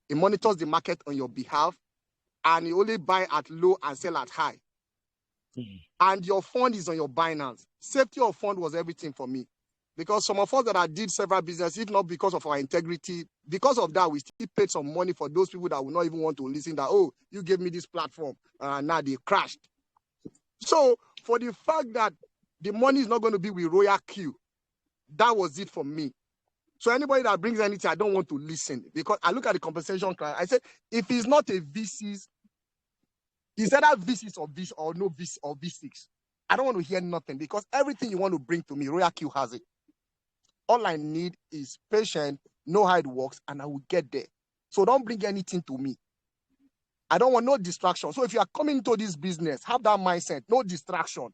It monitors the market on your behalf, and you only buy at low and sell at high. And your fund is on your BINANCE. Safety of fund was everything for me. Because some of us that I did several businesses, if not because of our integrity, because of that, we still paid some money for those people that would not even want to listen that, oh, you gave me this platform, now they crashed. So for the fact that the money is not going to be with ROYALQ, that was it for me. So anybody that brings anything, I don't want to listen, because I look at the compensation client. I said, if he's not a V6, he's either V6 or no V6 or V6. I don't want to hear nothing, because everything you want to bring to me, ROYALQ has it. All I need is patience, know how it works, and I will get there. So don't bring anything to me. I don't want no distraction. So if you are coming to this business, have that mindset, no distraction.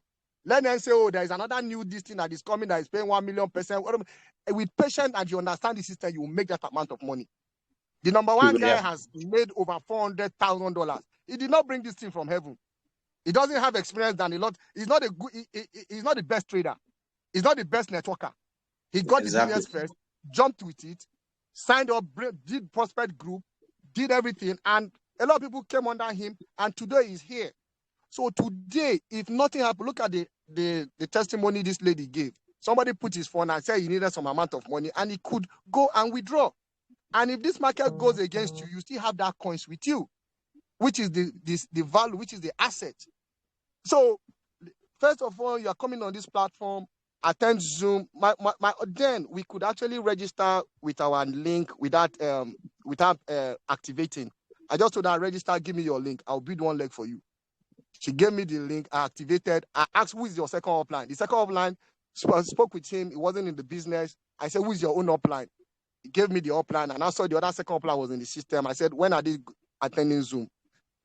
Let them say, oh, there is another new this thing that is coming that is paying 1 million percent. With patience and you understand the system, you will make that amount of money. The number one guy has made over $400,000. He did not bring this thing from heaven. He doesn't have experience than a lot. He's not a good. He's not the best trader. He's not the best networker. He got the business first, jumped with it, signed up, did prospect group, did everything, and a lot of people came under him. And today he's here. So today, if nothing happened, look at the testimony this lady gave. Somebody put his phone and said he needed some amount of money, and he could go and withdraw. And if this market goes against you, you still have that coins with you, which is the value, which is the asset. So, first of all, you are coming on this platform, attend Zoom. Then we could actually register with our link without activating. I just told her, register, give me your link. I'll build one leg for you. She gave me the link. I activated. I asked, who is your second upline? The second upline, spoke with him. He wasn't in the business. I said, who is your own upline? He gave me the upline, and I saw the other second upline was in the system. I said, when are they attending Zoom?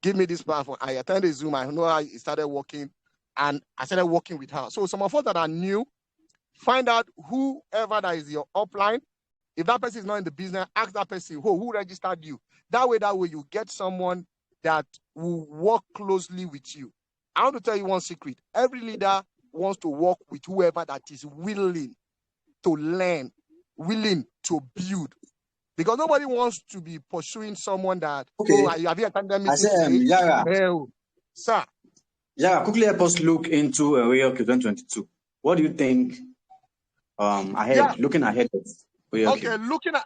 Give me this platform. I attended Zoom. I know how it started working, and I started working with her. So some of us that are new, find out whoever that is your upline. If that person is not in the business, ask that person, who registered you. That way you get someone that will work closely with you. I want to tell you one secret. Every leader wants to work with whoever that is willing to learn, willing to build. Because nobody wants to be pursuing someone that, have you attended me today? Yara. Sir. Yara, quickly help us look into ROYALQ 2022. What do you think ahead, looking ahead of ROYALQ? Okay,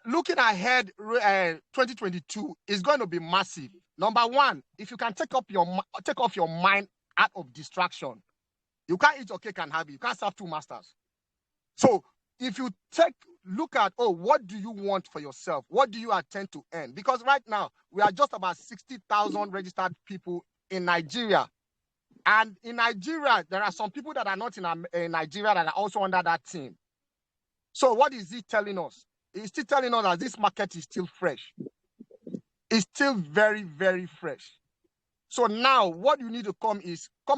looking ahead, 2022 is going to be massive. Number one, if you can take off your mind out of distraction, you can't eat your cake and have it. You can't serve two masters. So if you look at, what do you want for yourself? What do you intend to earn? Because right now, we are just about 60,000 registered people in Nigeria. And in Nigeria, there are some people that are not in Nigeria that are also under that team. So what is he telling us? He's still telling us that this market is still fresh. It's still very, very fresh. So now what you need to come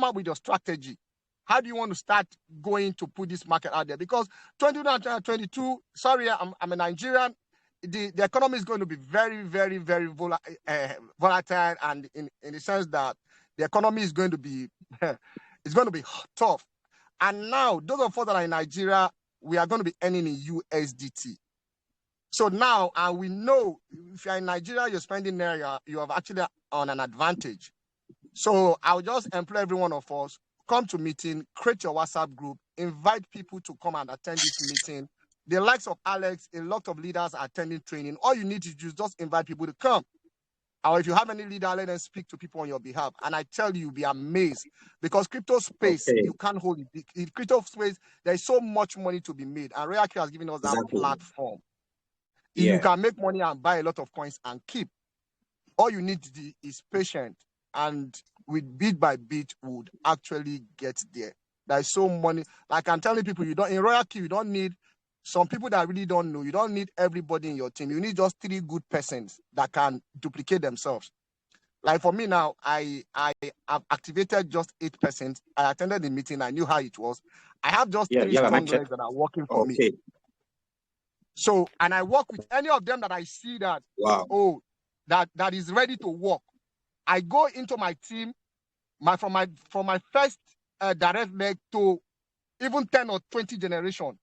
up with your strategy. How do you want to start going to put this market out there? Because 2022, sorry, I'm a Nigerian. The economy is going to be very, very, very volatile, and in the sense that the economy is going to be it's going to be tough. And now those of us that are in Nigeria, we are going to be earning in USDT. So now, and we know if you're in Nigeria, you're spending there, you have actually on an advantage. So I'll just employ every one of us, come to meeting, create your WhatsApp group, invite people to come and attend this meeting. The likes of Alex, a lot of leaders are attending training. All you need to do is just invite people to come. Or if you have any leader, let them speak to people on your behalf. And I tell you, you'll be amazed. Because crypto space, you can't hold it. In crypto space, there's so much money to be made. And ROYALQ has given us that platform. You can make money and buy a lot of coins and keep. All you need is patience. And with bit by bit, would actually get there. There's so money. Like I'm telling people, in ROYALQ, you don't need some people that really don't know. You don't need everybody in your team. You need just 3 good persons that can duplicate themselves. Like for me now, I have activated just 8 persons. I attended the meeting. I knew how it was. I have just 3 strong legs that are working for me. So, and I work with any of them that I see that, that is ready to work. I go into my team, from my first direct leg to even 10 or 20 generation.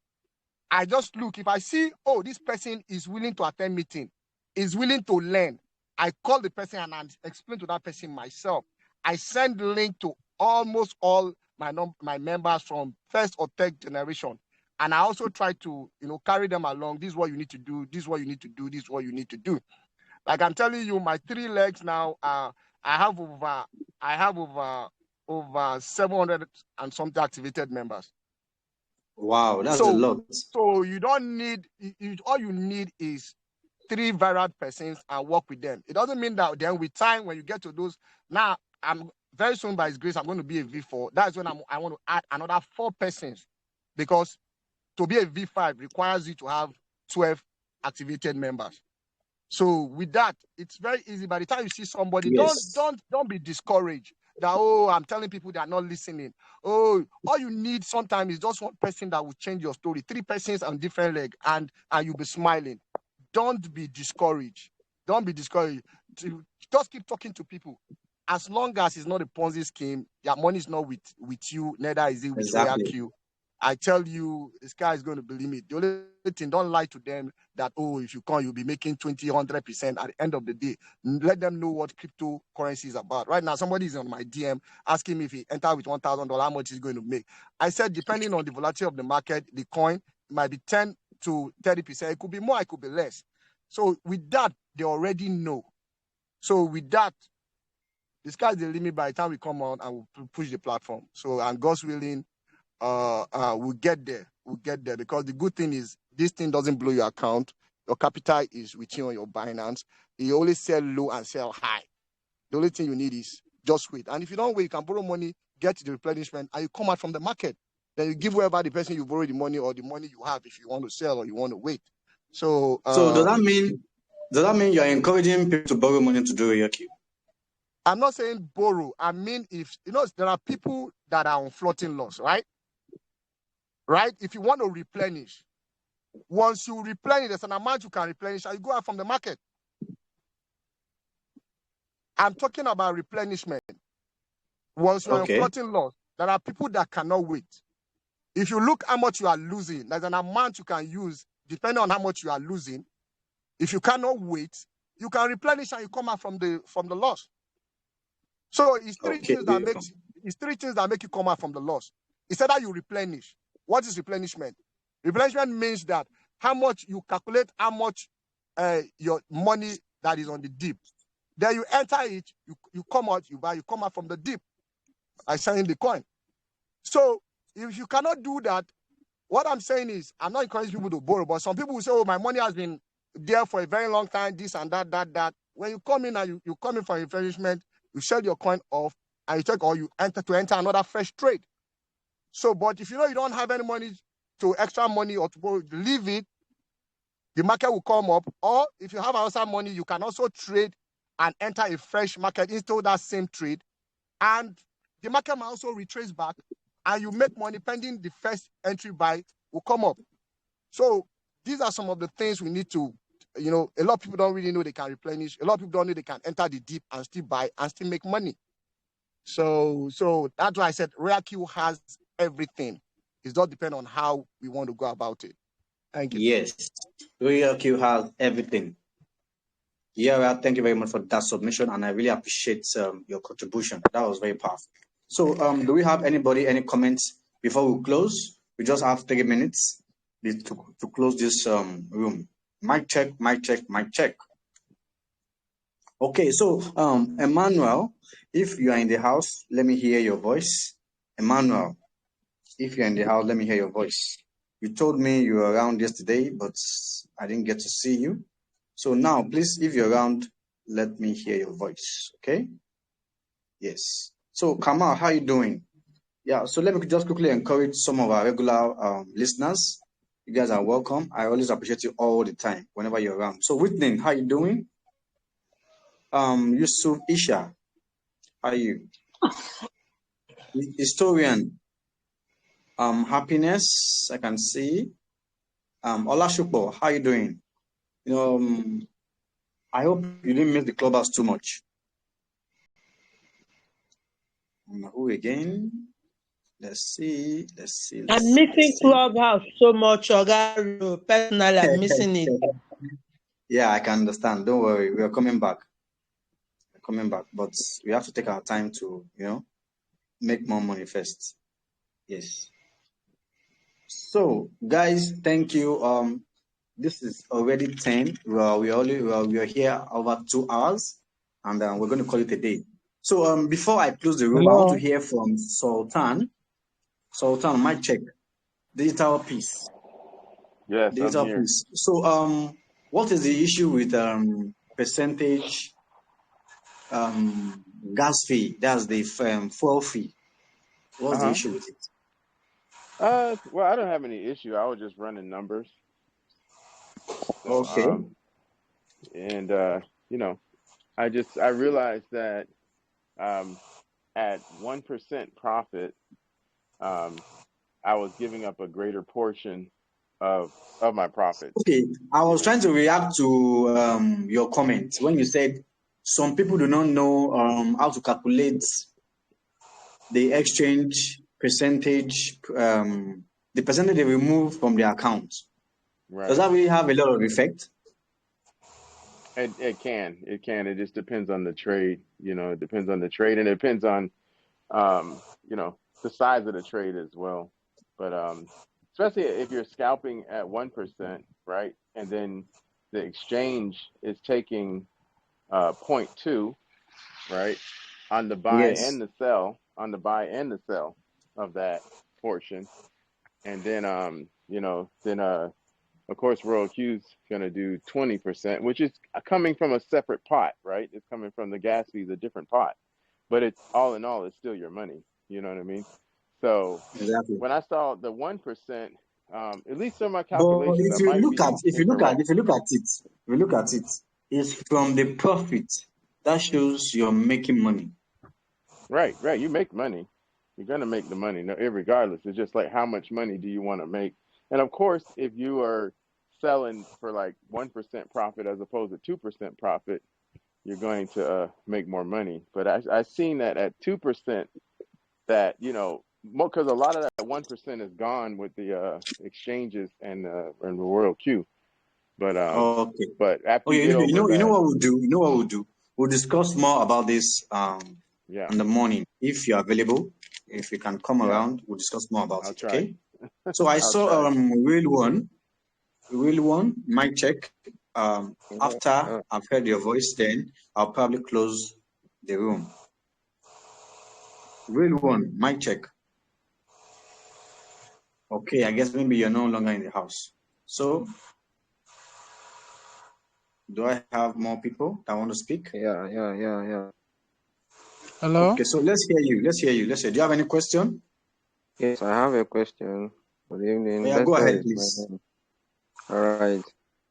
I just look, if I see, this person is willing to attend meeting, is willing to learn, I call the person and I explain to that person myself. I send the link to almost all my members from first or third generation. And I also try to, carry them along. This is what you need to do. This is what you need to do. This is what you need to do. Like I'm telling you, my 3 legs now, I have over 700 and something activated members. Wow, that's a lot. So you don't need, all you need is 3 varied persons and work with them. It doesn't mean that then with time, when you get to those, now I'm very soon by His grace, I'm going to be a V4. That's when I want to add another 4 persons, because to be a V5 requires you to have 12 activated members. So with that, it's very easy. By the time you see somebody, Yes. don't be discouraged. That, oh, I'm telling people they are not listening. Oh, all you need sometimes is just one person that will change your story. 3 persons on different leg, and you'll be smiling. Don't be discouraged. Don't be discouraged. Just keep talking to people. As long as it's not a Ponzi scheme, your money is not with you, neither is it with ROYALQ. I tell you, the sky is going to be limit. The only thing, don't lie to them that, oh, if you come, you'll be making 20, 100% at the end of the day. Let them know what cryptocurrency is about. Right now, somebody is on my DM asking me if he enter with $1,000, how much he's going to make. I said, depending on the volatility of the market, the coin might be 10 to 30%. It could be more, it could be less. So with that, they already know. So with that, the sky's the limit by the time we come on and we'll push the platform. So, and God's willing, we'll get there. We'll get there, because the good thing is this thing doesn't blow your account. Your capital is with you on your Binance. You only sell low and sell high. The only thing you need is just wait. And if you don't wait, you can borrow money, get the replenishment, and you come out from the market. Then you give whoever the person you borrow the money, or the money you have if you want to sell or you want to wait. So does that mean you're encouraging people to borrow money to do ROYALQ? I'm not saying borrow. I mean, if there are people that are on floating loss, right? Right? If you want to replenish, once you replenish, there's an amount you can replenish, and you go out from the market. I'm talking about replenishment. Once you're on floating loss, there are people that cannot wait. If you look how much you are losing, there's an amount you can use depending on how much you are losing. If you cannot wait, you can replenish and you come out from the loss. So it's three things that make you come out from the loss. It's either you replenish. What is replenishment? Replenishment means that how much you calculate, how much your money that is on the dip. Then you enter it, you come out, you buy, you come out from the dip by selling the coin. So if you cannot do that, what I'm saying is, I'm not encouraging people to borrow, but some people will say, oh, my money has been there for a very long time, this and that. When you come in and you come in for replenishment, you sell your coin off and you take, or you enter another fresh trade. So, but if you know you don't have any money to extra money or to borrow, leave it, the market will come up. Or if you have outside money, you can also trade and enter a fresh market into that same trade. And the market might also retrace back and you make money pending the first entry buy will come up. So these are some of the things we need to, a lot of people don't really know they can replenish. A lot of people don't know they can enter the dip and still buy and still make money. So that's why I said ROYALQ has everything. It does depend on how we want to go about it. Thank you. Yes, ROYALQ has everything. Yeah, well, thank you very much for that submission, and I really appreciate your contribution. That was very powerful. So, do we have any comments before we close? We just have 3 minutes to close this room. Mic check. Okay, so Emmanuel, if you are in the house, let me hear your voice. Emmanuel, if you're in the house, let me hear your voice. You told me you were around yesterday, but I didn't get to see you. So now, please, if you're around, let me hear your voice, okay? Yes. So, Kamal, how are you doing? Yeah, so let me just quickly encourage some of our regular listeners. You guys are welcome. I always appreciate you all the time, whenever you're around. So, Whitney, how are you doing? Yusuf Isha, how are you? Historian, happiness, I can see. Olashupo, how are you doing? I hope you didn't miss the clubhouse too much. Who again? Let's see. I'm missing clubhouse so much, Ogaru. Personally, I'm missing it. Yeah, I can understand. Don't worry. We are coming back. But we have to take our time to, make more money first. Yes. So, guys, thank you. This is already 10. We are here over 2 hours, and we're going to call it a day. So, before I close the room, I want to hear from Sultan. Sultan, mic check. Digital piece. Yes, digital I'm here. piece. So, what is the issue with percentage gas fee? That's the fuel fee. What's the issue with it? Well, I don't have any issue. I was just running numbers. So, Okay. And you know, I realized that at 1% profit, I was giving up a greater portion of my profits. Okay, I You was know, trying to react to your comment when you said some people do not know how to calculate the exchange percentage, the percentage they remove from their account. Does right? that really have a lot of effect? It can. It just depends on the trade. You know, it depends on the trade, and it depends on you know, the size of the trade as well. But especially if you're scalping at 1%, right, and then the exchange is taking 0.2, right, on the buy Yes. and the sell, of that portion, and then you know, then of course, ROYALQ is going to do 20%, which is coming from a separate pot, right? It's coming from the gas fees, a different pot. But it's all in all, it's still your money. You know what I mean? So Exactly. when I saw the 1%, at least in my But calculations, I might be incorrect. if you look at it, it's from the profit that shows you're making money. Right. You make money. You're going to make the money, no, regardless. It's just like how much money do you want to make? And of course, if you are selling for like 1% profit as opposed to 2% profit, you're going to make more money. But I've seen that at 2%, that, you know, because a lot of that 1% is gone with the exchanges and the ROYALQ. Okay. But after you Okay, get over you know that, what we'll do? You know what we'll do? We'll discuss more about this yeah, in the morning. If you're available, if you can come yeah, around, we'll discuss more about I'll it. try. Okay. So I I'll saw try. real one, mic check. Yeah, After I've heard your voice, then I'll probably close the room. Real one, mic check. Okay, I guess maybe you're no longer in the house. So do I have more people that want to speak? yeah. Hello? Okay, so let's hear you. Do you have any question? Yes, I have a question. Good evening. Yeah, go Best ahead, is my please. name. All right.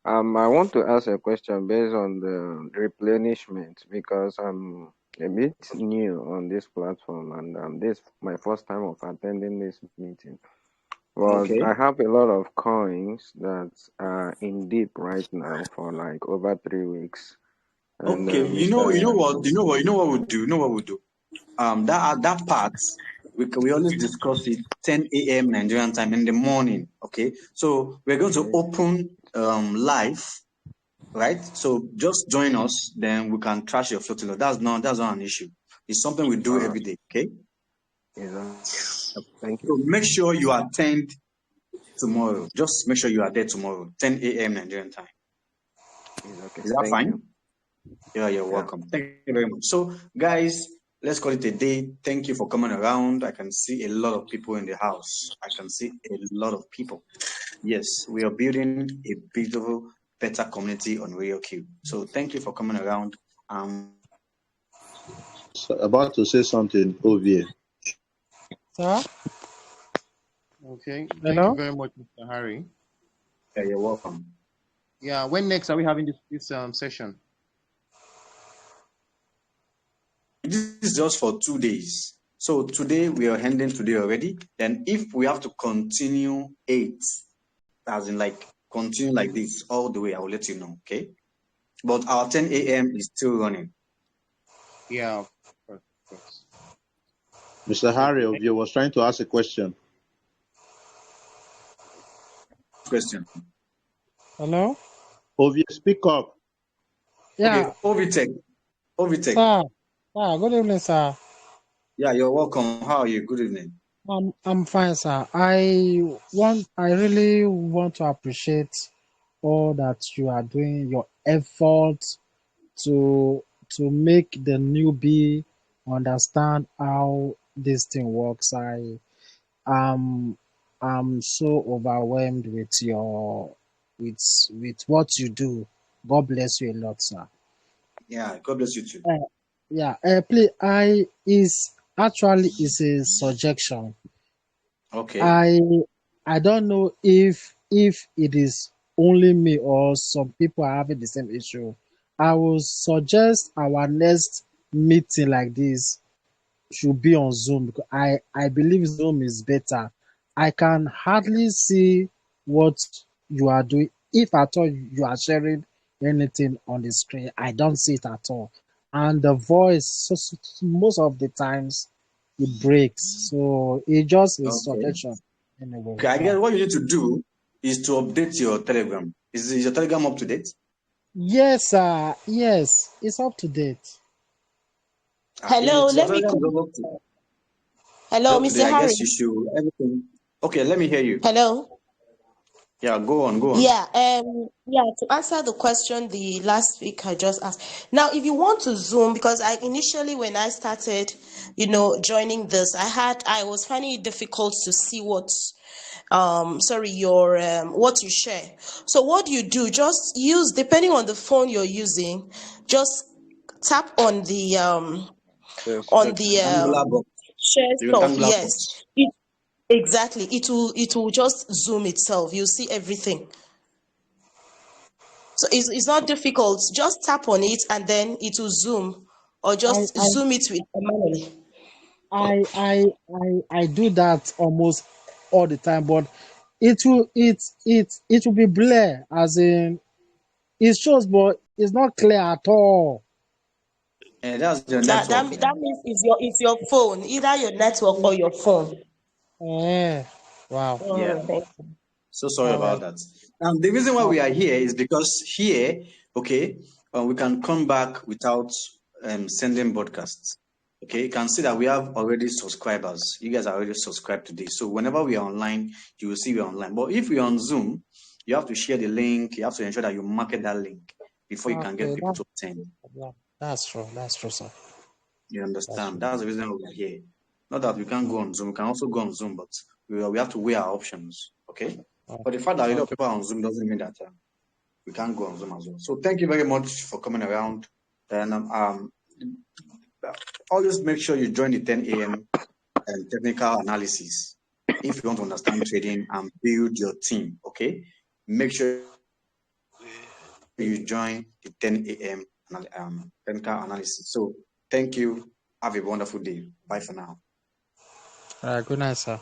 I want to ask a question based on the replenishment because I'm a bit new on this platform and this is my first time of attending this meeting. But Okay. I have a lot of coins that are in deep right now for like over 3 weeks. And Okay, you know what we'll do. That part we always discuss it 10 a.m. Nigerian time in the morning. Okay, so we're going to open live, right? So just join us, then we can trash your floating load. That's not an issue. It's something we do every day. Okay. Thank you. So make sure you attend tomorrow. Just make sure you are there tomorrow, 10 a.m. Nigerian time. Okay. Is that Thank fine? you. Yeah, you're welcome. Thank you very much. So, guys, let's call it a day. Thank you for coming around. I can see a lot of people in the house. I can see a lot of people. Yes, we are building a beautiful, better community on ROYALQ. So, thank you for coming around. About to say something, Ovie. Sir? Okay. Thank Hello? you very much, Mr. Harry. Yeah, you're welcome. Yeah. When next are we having this session? This is just for 2 days. So today we are ending today already. Then if we have to continue 8, as in like continue like this all the way, I will let you know. Okay. But our 10 a.m. is still running. Yeah, of course. Mr. Harry Ovie was trying to ask a question. Hello? Ovie, speak up. Yeah. Okay, Ovitek. Sir. Good evening, sir. Yeah, you're welcome. How are you? Good evening. I'm fine, sir. I really want to appreciate all that you are doing, your efforts to make the newbie understand how this thing works. I'm so overwhelmed with with what you do. God bless you a lot, sir. Yeah, God bless you too. Please, is a suggestion. Okay. I don't know if it is only me or some people are having the same issue, I will suggest our next meeting like this should be on Zoom because I believe Zoom is better. I can hardly see what you are doing. If at all you are sharing anything on the screen, I don't see it at all. And the voice, most of the times, it breaks. So it just is Okay. suggestion anyway. Okay, I Yeah. guess what you need to do is to update your Telegram. Is your Telegram up to date? Yes, sir. Yes, it's up to date. Hello, If your let me Telegram is come. not Hello, up to date, Mr. I Harry. guess you should everything. Okay, let me hear you. Hello. Yeah, go on, go on. Yeah, to answer the question the last week I just asked. Now, if you want to Zoom, because I initially when I started, joining this, I was finding it difficult to see your what you share. So what you do, just use, depending on the phone you're using, just tap on the Yes, Rectangular box. share The stuff. rectangular Yes. box. Exactly. It will just zoom itself. You'll see everything. So it's not difficult. Just tap on it and then it will zoom, or I just I zoom it with manually. I do that almost all the time, but it will be blur, as in it shows, but it's not clear at all. And that's the That network, that, man. that means it's your phone, either your network or your phone. Wow. Yeah. Thank you. So sorry All about right. that. The reason why we are Okay. here is because here, okay, we can come back without sending broadcasts. Okay, you can see that we have already subscribers. You guys are already subscribed to this. So whenever we are online, you will see we're online. But if we're on Zoom, you have to share the link. You have to ensure that you market that link before you can get Okay. people to attend. That's true. That's true, sir. You That's understand? true. That's the reason why we're here. Not that we can't go on Zoom. We can also go on Zoom, but we have to weigh our options. Okay. But the fact that a lot of Okay. people are on Zoom doesn't mean that we can't go on Zoom as well. So thank you very much for coming around. And always make sure you join the 10 a.m. Technical analysis if you want to understand trading and build your team. Okay. Make sure you join the 10 a.m. technical analysis. So thank you. Have a wonderful day. Bye for now. All right. Good night, sir.